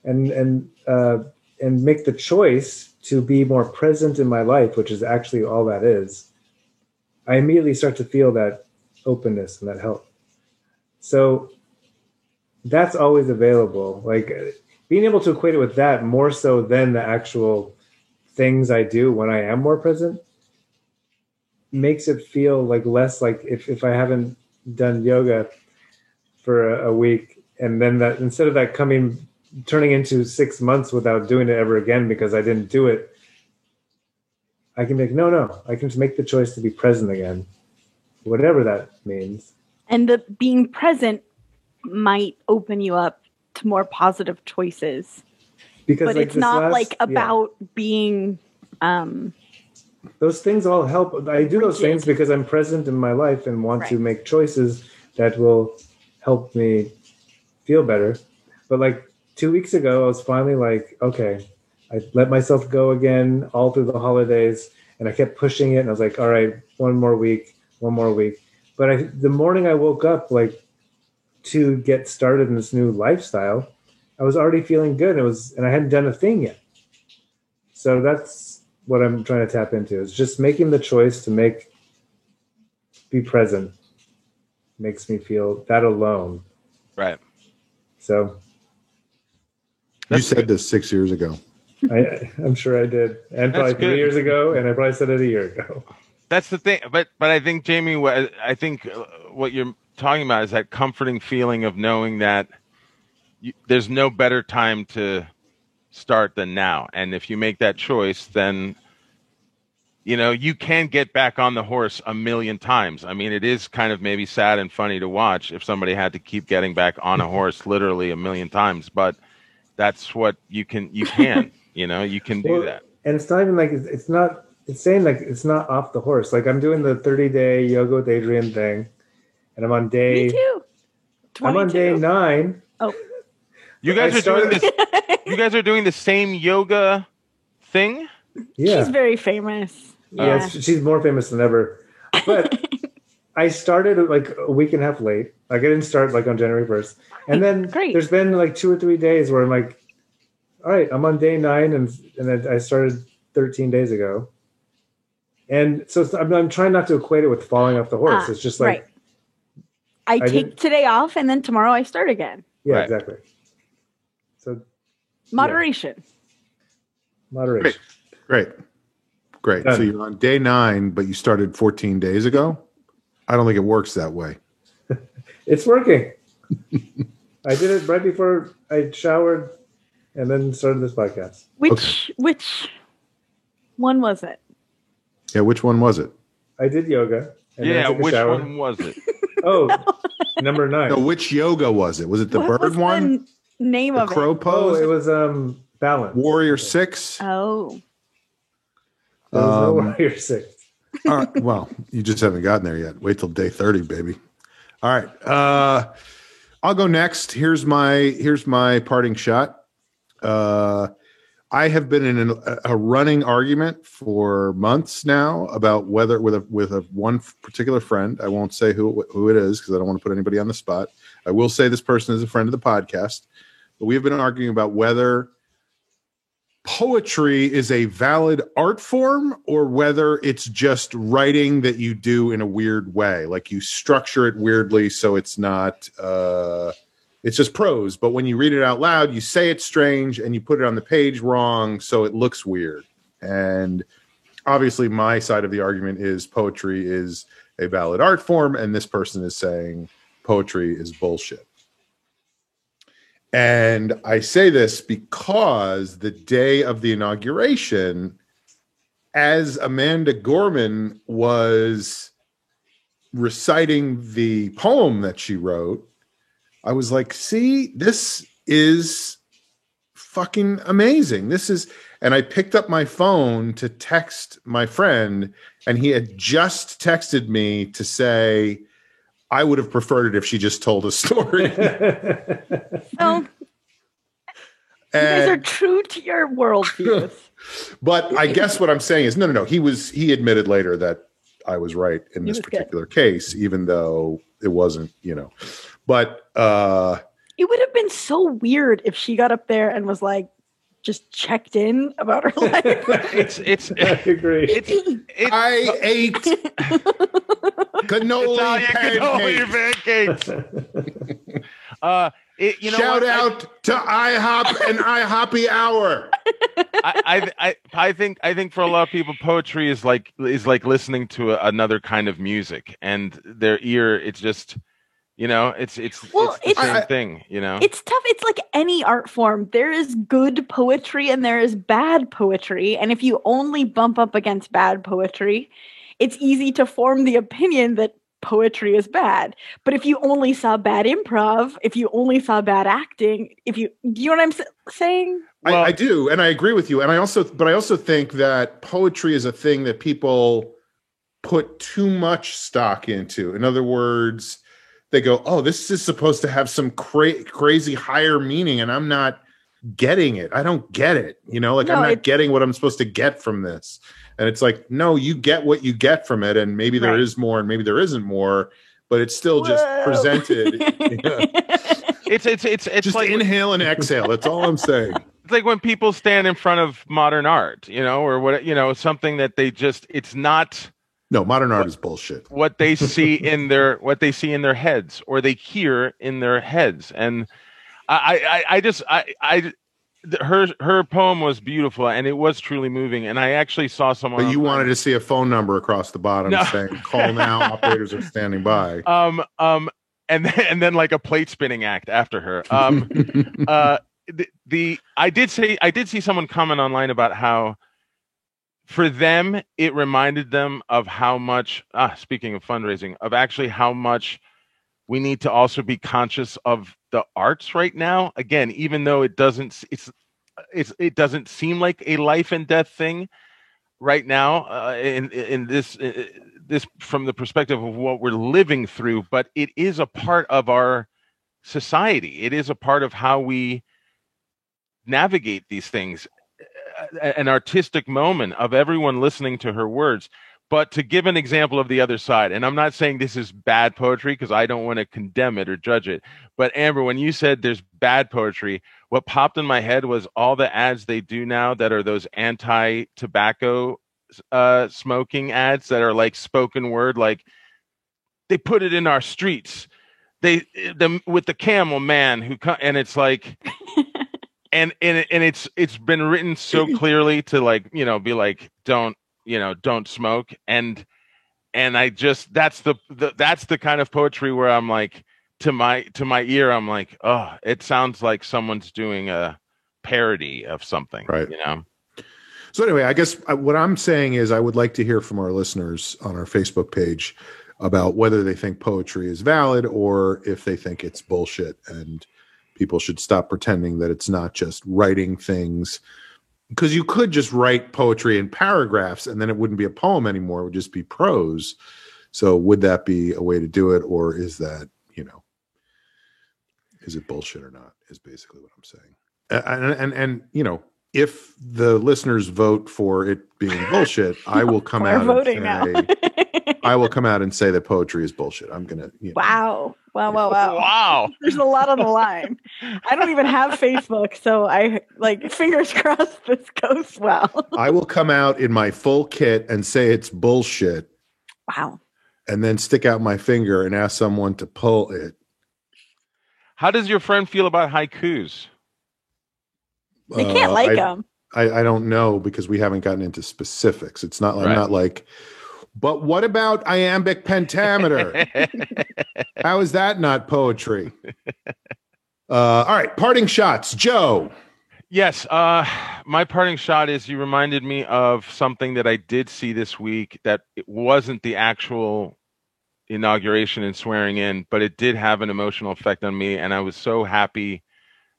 and make the choice to be more present in my life, which is actually all that is, I immediately start to feel that openness and that help. So that's always available. Like being able to equate it with that more so than the actual things I do when I am more present makes it feel like less like if I haven't done yoga for a week and then that instead of that turning into 6 months without doing it ever again because I didn't do it, I can make I can just make the choice to be present again, whatever that means. And the being present might open you up to more positive choices. Because but it's not about being those things all help. I do those things because I'm present in my life and want to make choices that will help me feel better. But like 2 weeks ago, I was finally like, okay, I let myself go again all through the holidays and I kept pushing it. And I was like, all right, one more week. But the morning I woke up, to get started in this new lifestyle, I was already feeling good. And I hadn't done a thing yet. So that's what I'm trying to tap into is just making the choice to be present makes me feel that alone. Right. So you said this 6 years ago. I'm sure I did. And probably 3 years ago. And I probably said it a year ago. That's the thing. But I think, Jamie, I think what you're talking about is that comforting feeling of knowing that there's no better time to start than now. And if you make that choice, then, you can get back on the horse a million times. I mean, it is kind of maybe sad and funny to watch if somebody had to keep getting back on a horse literally a million times, but that's what you can you can do that. And it's not even like, it's saying like, it's not off the horse. Like I'm doing the 30-day yoga with Adriene thing. And I'm on day. Me too. 22. I'm on day 9. Oh, you guys are doing this. You guys are doing the same yoga thing. Yeah, she's very famous. Yeah, she's more famous than ever. But I started like a week and a half late. Like I didn't start like on January 1st. And then there's been like 2 or 3 days where I'm like, all right, I'm on day 9, and then I started 13 days ago. And so I'm trying not to equate it with falling off the horse. It's just like. I I take didn't- today off and then tomorrow I start again. Yeah, Right. exactly. So Moderation. moderation. Great. So Done. you're on day 9, but you started 14 days ago. I don't think it works that way. It's working. I did it right before I showered and then started this podcast. Which one was it? Yeah, which one was it? I did yoga. And then I Yeah, took a which shower. one was it? Oh, number 9. No, which yoga was it? Was it the What was bird one? the name The of crow Oh, pose? it was balance. Warrior 6? it? Oh. There was no Um, Warrior 6. All right. Well, you just haven't gotten there yet. Wait till day 30, baby. All right. I'll go next. Here's my parting shot. I have been in a running argument for months now about whether with a one particular friend. I won't say who it is because I don't want to put anybody on the spot. I will say this person is a friend of the podcast, but we have been arguing about whether poetry is a valid art form or whether it's just writing that you do in a weird way, like you structure it weirdly so it's not it's just prose, but when you read it out loud you say it's strange and you put it on the page wrong so it looks weird. And obviously my side of the argument is poetry is a valid art form and this person is saying poetry is bullshit. And I say this because the day of the inauguration, as Amanda Gorman was reciting the poem that she wrote, I was like, see, this is fucking amazing. And I picked up my phone to text my friend, and he had just texted me to say, I would have preferred it if she just told a story. No. You guys are true to your worldviews. But I guess what I'm saying is, no. He admitted later that I was right in this particular case, even though it wasn't, But It would have been so weird if she got up there and was like, just checked in about her life. I agree. I ate cannoli pancakes. Shout out to IHOP and IHOPPY Hour. I think for a lot of people, poetry is like listening to another kind of music, and their ear, it's just. It's the same thing, It's tough. It's like any art form. There is good poetry and there is bad poetry. And if you only bump up against bad poetry, it's easy to form the opinion that poetry is bad. But if you only saw bad improv, if you only saw bad acting, do you know what I'm saying? I do, and I agree with you. And I also think that poetry is a thing that people put too much stock into. In other words, they go, oh, this is supposed to have some crazy higher meaning, and I'm not getting it. I don't get it. I'm not getting what I'm supposed to get from this. And it's like, no, you get what you get from it, and maybe there is more, and maybe there isn't more, but it's still just presented. It's just like inhale and exhale. That's all I'm saying. It's like when people stand in front of modern art, or what, something that it's not. No, modern art is bullshit. What they see in their heads, or they hear in their heads, and her poem was beautiful, and it was truly moving. And I actually saw someone. But you wanted to see a phone number across the bottom saying, "Call now, operators are standing by." And then like a plate spinning act after her. I did see someone comment online about how. For them, it reminded them of how much, speaking of fundraising, of actually how much we need to also be conscious of the arts right now. Again, even though it doesn't seem like a life and death thing right now in this from the perspective of what we're living through, but it is a part of our society. It is a part of how we navigate these things. An artistic moment of everyone listening to her words. But to give an example of the other side, and I'm not saying this is bad poetry because I don't want to condemn it or judge it, but Amber, when you said there's bad poetry, what popped in my head was all the ads they do now that are those anti-tobacco smoking ads that are like spoken word, like they put it in our streets. with the camel man and it's like, and it's been written so clearly to like, be like, don't smoke. And I just, that's the kind of poetry where I'm like, to my ear, I'm like, oh, it sounds like someone's doing a parody of something, right? So anyway, I guess what I'm saying is I would like to hear from our listeners on our Facebook page about whether they think poetry is valid or if they think it's bullshit and people should stop pretending that it's not just writing things, because you could just write poetry in paragraphs and then it wouldn't be a poem anymore. It would just be prose. So would that be a way to do it, or is that, is it bullshit or not, is basically what I'm saying. And if the listeners vote for it being bullshit, I will come out and say that poetry is bullshit. I'm gonna. Wow. There's a lot on the line. I don't even have Facebook, so I fingers crossed this goes well. I will come out in my full kit and say it's bullshit. Wow. And then stick out my finger and ask someone to pull it. How does your friend feel about haikus? They can't like them. I don't know, because we haven't gotten into specifics. It's not. I'm not like. But what about iambic pentameter? How is that not poetry? All right, parting shots, Joe. Yes, my parting shot is you reminded me of something that I did see this week that it wasn't the actual inauguration and swearing in, but it did have an emotional effect on me, and I was so happy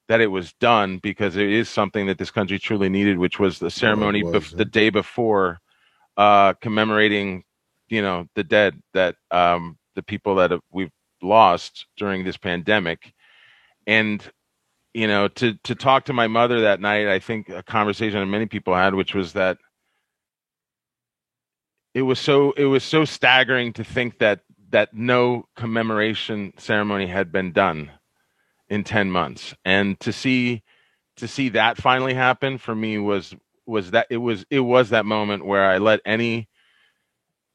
that it was done, because it is something that this country truly needed, which was the ceremony the day before, commemorating, the dead, that the people that we've lost during this pandemic. And, to talk to my mother that night, I think a conversation that many people had, which was that it was so staggering to think that no commemoration ceremony had been done in 10 months. And to see that finally happen for me was that it was that moment where I let any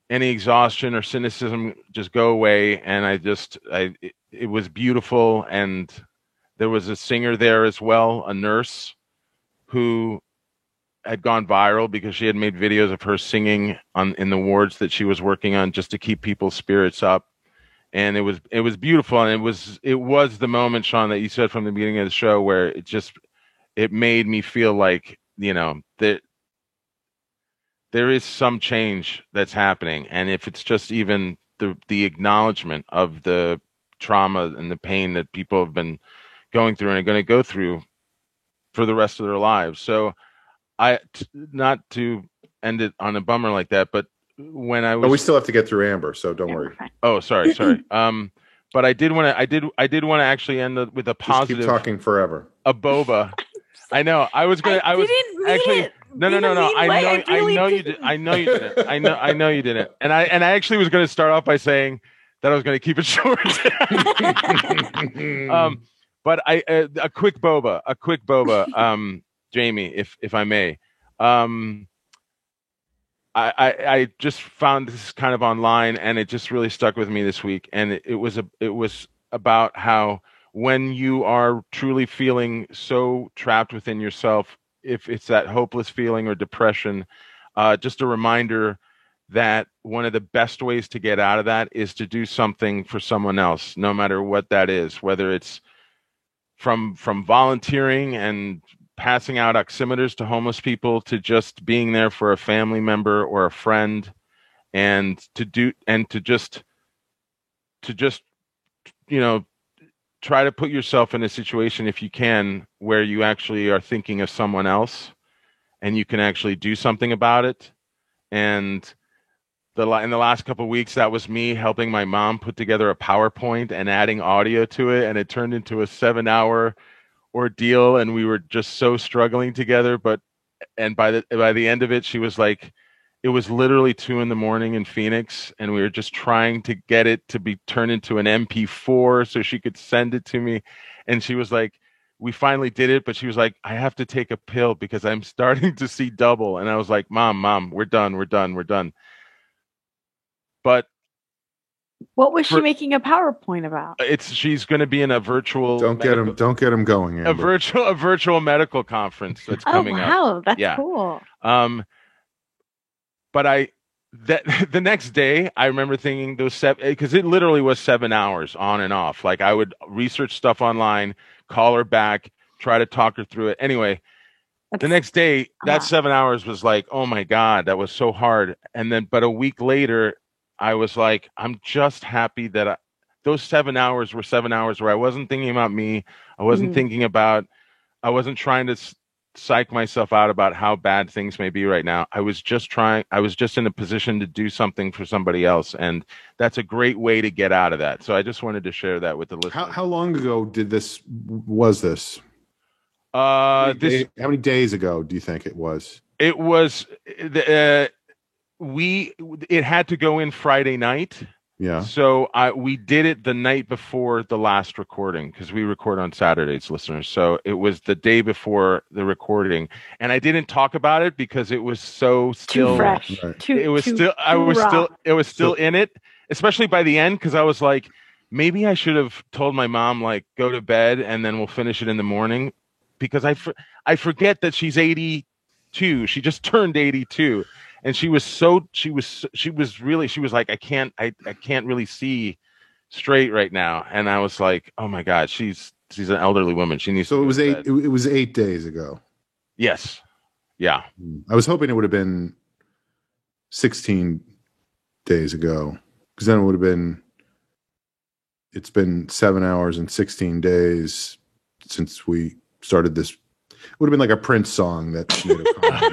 exhaustion or cynicism just go away. And it was beautiful. And there was a singer there as well, a nurse who had gone viral because she had made videos of her singing in the wards that she was working on, just to keep people's spirits up. And it was beautiful. And it was the moment, Sean, that you said from the beginning of the show, where it made me feel like, that there is some change that's happening. And if it's just even the acknowledgement of the trauma and the pain that people have been going through and are going to go through for the rest of their lives. So not to end it on a bummer like that, but when I was, we still have to get through Amber, so don't worry. Oh, sorry. But I did want to actually end with a positive. Just keep talking forever. A boba. I know. I was going to. I was actually. It. No. I know you did. I know you didn't. I know you didn't. And I actually was going to start off by saying that I was going to keep it short. But a quick boba. Jamie, if I may. I just found this kind of online, and it just really stuck with me this week. And it was about how when you are truly feeling so trapped within yourself, if it's that hopeless feeling or depression, just a reminder that one of the best ways to get out of that is to do something for someone else, no matter what that is, whether it's from volunteering and passing out oximeters to homeless people, to just being there for a family member or a friend, and to just try to put yourself in a situation, if you can, where you actually are thinking of someone else and you can actually do something about it. And in the last couple of weeks, that was me helping my mom put together a PowerPoint and adding audio to it, and it turned into a 7-hour ordeal, and we were just so struggling together. And by the end of it, she was like, it was literally 2 a.m. in Phoenix, and we were just trying to get it to be turned into an MP4 so she could send it to me. And she was like, we finally did it, but she was like, I have to take a pill because I'm starting to see double. And I was like, Mom, we're done. But What was she making a PowerPoint about? She's going to be in a virtual. Don't get him going. Amber. A virtual medical conference that's coming up. Oh wow, that's cool. But the next day, I remember thinking those because it literally was 7 hours on and off. Like I would research stuff online, call her back, try to talk her through it. Anyway, the next day, that 7 hours was like, oh my God, that was so hard. And then, but a week later, I was like, I'm just happy that those 7 hours were 7 hours where I wasn't thinking about me. I wasn't I wasn't trying to psych myself out about how bad things may be right now. I was just in a position to do something for somebody else. And that's a great way to get out of that. So I just wanted to share that with the listeners. How long ago was this? How many days ago do you think it was? It was, it had to go in Friday night. Yeah. So we did it the night before the last recording because we record on Saturdays, listeners. So it was the day before the recording, and I didn't talk about it because it was so still too fresh. Right. It was still in it, especially by the end because I was like, maybe I should have told my mom like go to bed and then we'll finish it in the morning because I forget that she's 82. She just turned 82. And she was like, I can't really see straight right now. And I was like, oh my God, she's an elderly woman. She needs. So it was 8 days ago. Yes. Yeah. I was hoping it would have been 16 days ago because then it would have been. It's been 7 hours and 16 days since we started this. It would have been like a Prince song that she would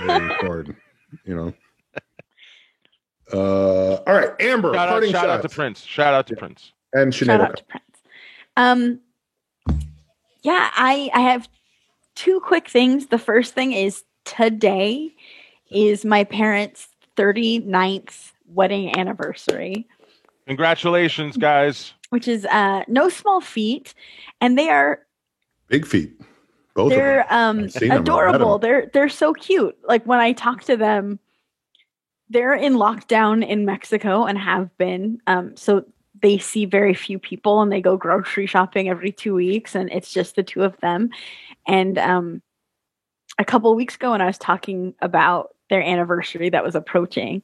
record, you know. All right, Amber. Shout out to Prince. Shout out to Prince. And Sinead. Shout out to Prince. Yeah, I have two quick things. The first thing is today is my parents' 39th wedding anniversary. Congratulations, guys. Which is no small feat, and they are big feet. Both. They're adorable. They're so cute. Like when I talk to them. They're in lockdown in Mexico and have been. So they see very few people and they go grocery shopping every 2 weeks and it's just the two of them. And a couple of weeks ago when I was talking about their anniversary that was approaching,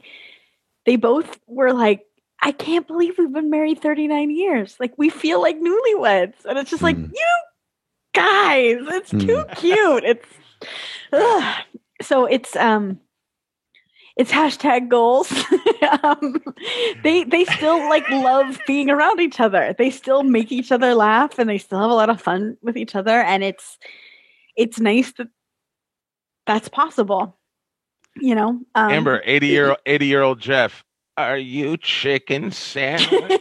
they both were like, I can't believe we've been married 39 years. Like we feel like newlyweds. And it's just like, you guys, it's too cute. So it's hashtag goals. They still like love being around each other. They still make each other laugh and they still have a lot of fun with each other. And it's nice that that's possible. You know, Amber, 80-year-old Jeff, are you chicken sandwich?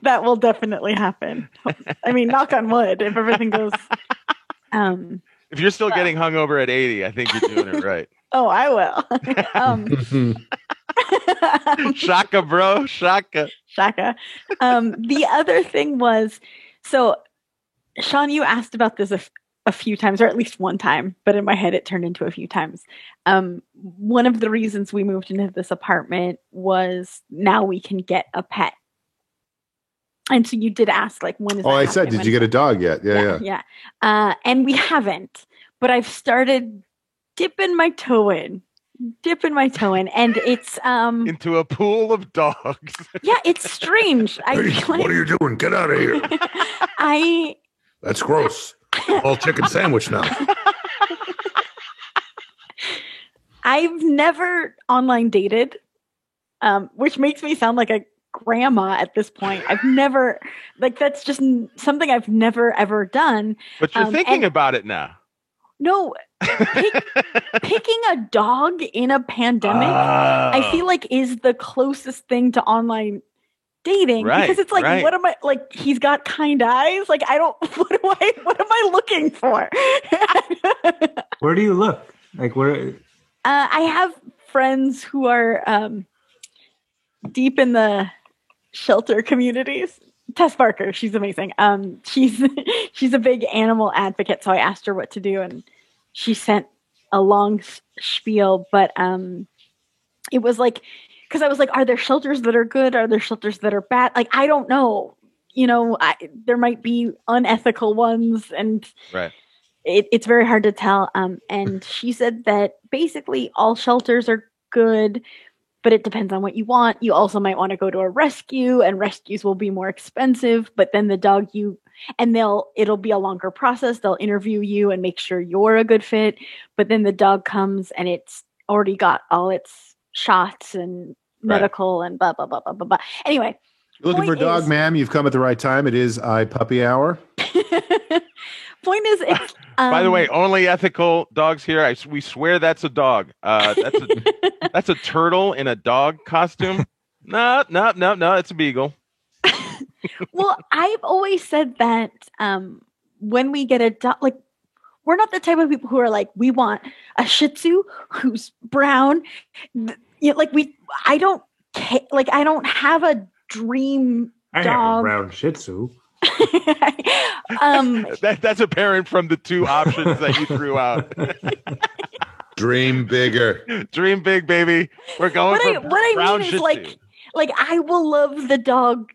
That will definitely happen. I mean, knock on wood if everything goes. If you're still getting hungover at 80, I think you're doing it right. Oh, I will. Shaka, bro. Shaka. The other thing was, so Sean, you asked about this a few times, or at least one time, but in my head it turned into a few times. One of the reasons we moved into this apartment was now we can get a pet. And so you did ask, like, when is that I said, did you get a dog yet? Yeah. And we haven't, but I've started dipping my toe in, and it's into a pool of dogs. Yeah, it's strange. Hey, what are you doing? Get out of here. That's gross. All chicken sandwich now. I've never online dated, which makes me sound like a grandma at this point. I've never, that's just something I've never ever done. But you're thinking about it now. No, picking a dog in a pandemic, I feel like is the closest thing to online dating, because it's like, what am I, like, he's got kind eyes. Like, I don't, what am I looking for? Where do you look? Like, where? I have friends who are deep in the shelter communities. Tess Barker, she's amazing. She's a big animal advocate, so I asked her what to do, and she sent a long spiel. But it was like because I was like, are there shelters that are good? Are there shelters that are bad? Like, I don't know. You know, there might be unethical ones, and Right. it's very hard to tell. And she said that basically all shelters are good, but it depends on what you want. You also might want to go to a rescue, and rescues will be more expensive. But then the dog it'll be a longer process. They'll interview you and make sure you're a good fit. But then the dog comes and it's already got all its shots and medical and blah blah blah blah blah blah. Anyway. Looking for a dog, ma'am? You've come at the right time. It is iPuppy Hour. Point is, it's by the way, only ethical dogs here. We swear that's a dog. That's a turtle in a dog costume. No, it's a beagle. Well, I've always said that when we get a dog, like, we're not the type of people who are like, we want a Shih Tzu who's brown. I don't have a dream I dog. have a brown Shih Tzu. That's apparent from the two options that you threw out. Dream bigger. Dream big, baby. We're going for what I brown mean Shih is Tzu. like I will love the dog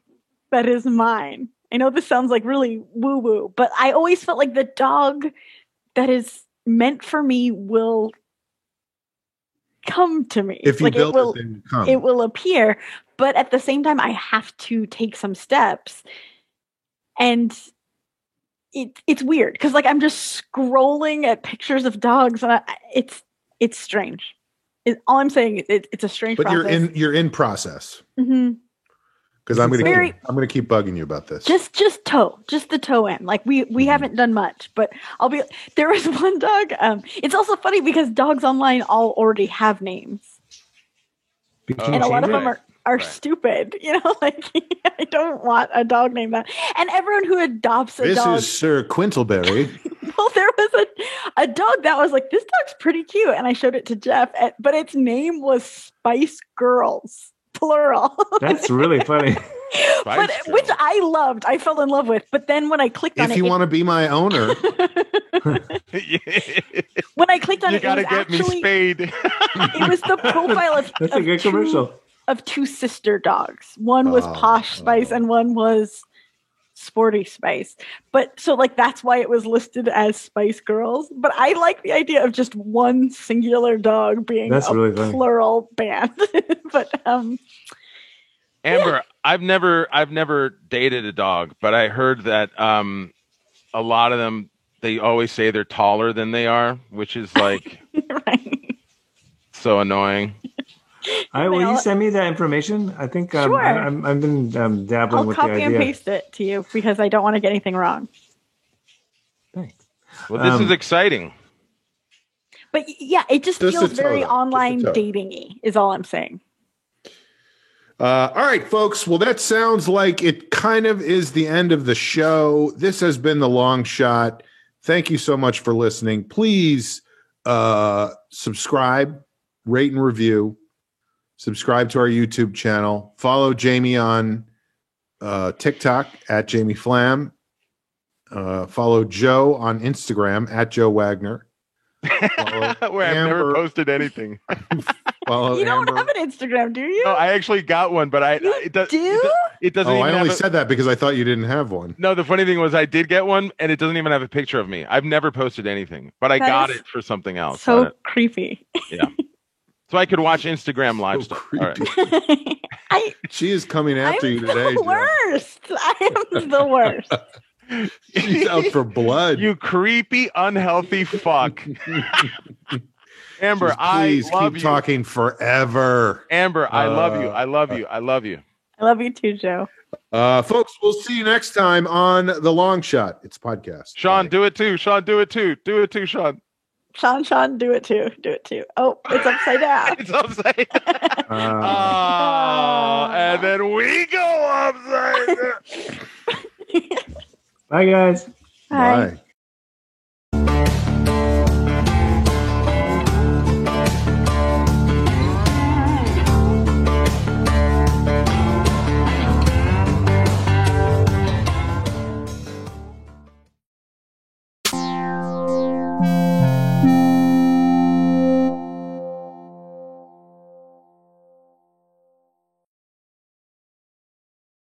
that is mine. I know this sounds like really woo woo, but I always felt like the dog that is meant for me will come to me. If you like build it, then come. It will appear, but at the same time, I have to take some steps, and it's weird because like I'm just scrolling at pictures of dogs, and it's strange. All I'm saying is it's a strange. But process. you're in process. Mm-hmm. Because I'm gonna keep bugging you about this. Just the toe end. Like we haven't done much, but there was one dog. It's also funny because dogs online all already have names, and a lot of them are stupid. You know, like I don't want a dog named that. And everyone who adopts a dog. This is Sir Quintleberry. Well, there was a dog that was like, this dog's pretty cute, and I showed it to Jeff, but its name was Spice Girls. Plural. That's really funny. Which I loved. I fell in love with. But then when I clicked on it, if you want to be my owner, when I clicked on you it, gotta it was get me spayed. It was the profile of That's a good commercial. Of two sister dogs. One was Posh Spice and one was Sporty Spice. But so like that's why it was listed as Spice Girls. But I like the idea of just one singular dog being really plural band. But Amber, I've never dated a dog, but I heard that a lot of them, they always say they're taller than they are, which is like right. So annoying. Will you send me that information? I think Sure. I've been dabbling with the idea. I'll copy and paste it to you because I don't want to get anything wrong. Thanks. Well, this is exciting. But yeah, it just Just feels a very toe. online Just a toe. dating-y is all I'm saying. all right, folks. Well, that sounds like it kind of is the end of the show. This has been The Long Shot. Thank you so much for listening. Please subscribe, rate, and review. Subscribe to our YouTube channel. Follow Jamie on TikTok at Jamie Flam. Follow Joe on Instagram at Joe Wagner. Where I've never posted anything. Follow You don't Amber. have an Instagram, do you? No, I actually got one, but it doesn't Oh, even I have only a- said that because I thought you didn't have one. No, the funny thing was I did get one, and it doesn't even have a picture of me. I've never posted anything, but I That got is it for something else. So creepy. So I could watch Instagram live So stuff. All right. I She is coming after I'm you today. the Joe. worst. I am the worst. She's out for blood. You creepy, unhealthy fuck. Amber, Please I love keep you. talking forever. Amber, I love you. I love you. I love you. I love you too, Joe. Folks, we'll see you next time on The Long Shot. It's a podcast. Sean, Bye. do it too. Sean, do it too. Do it too, Sean. Sean, do it too. Do it too. Oh, it's upside down. It's upside down. Oh, and then we go upside down. Bye, guys. Bye. Bye.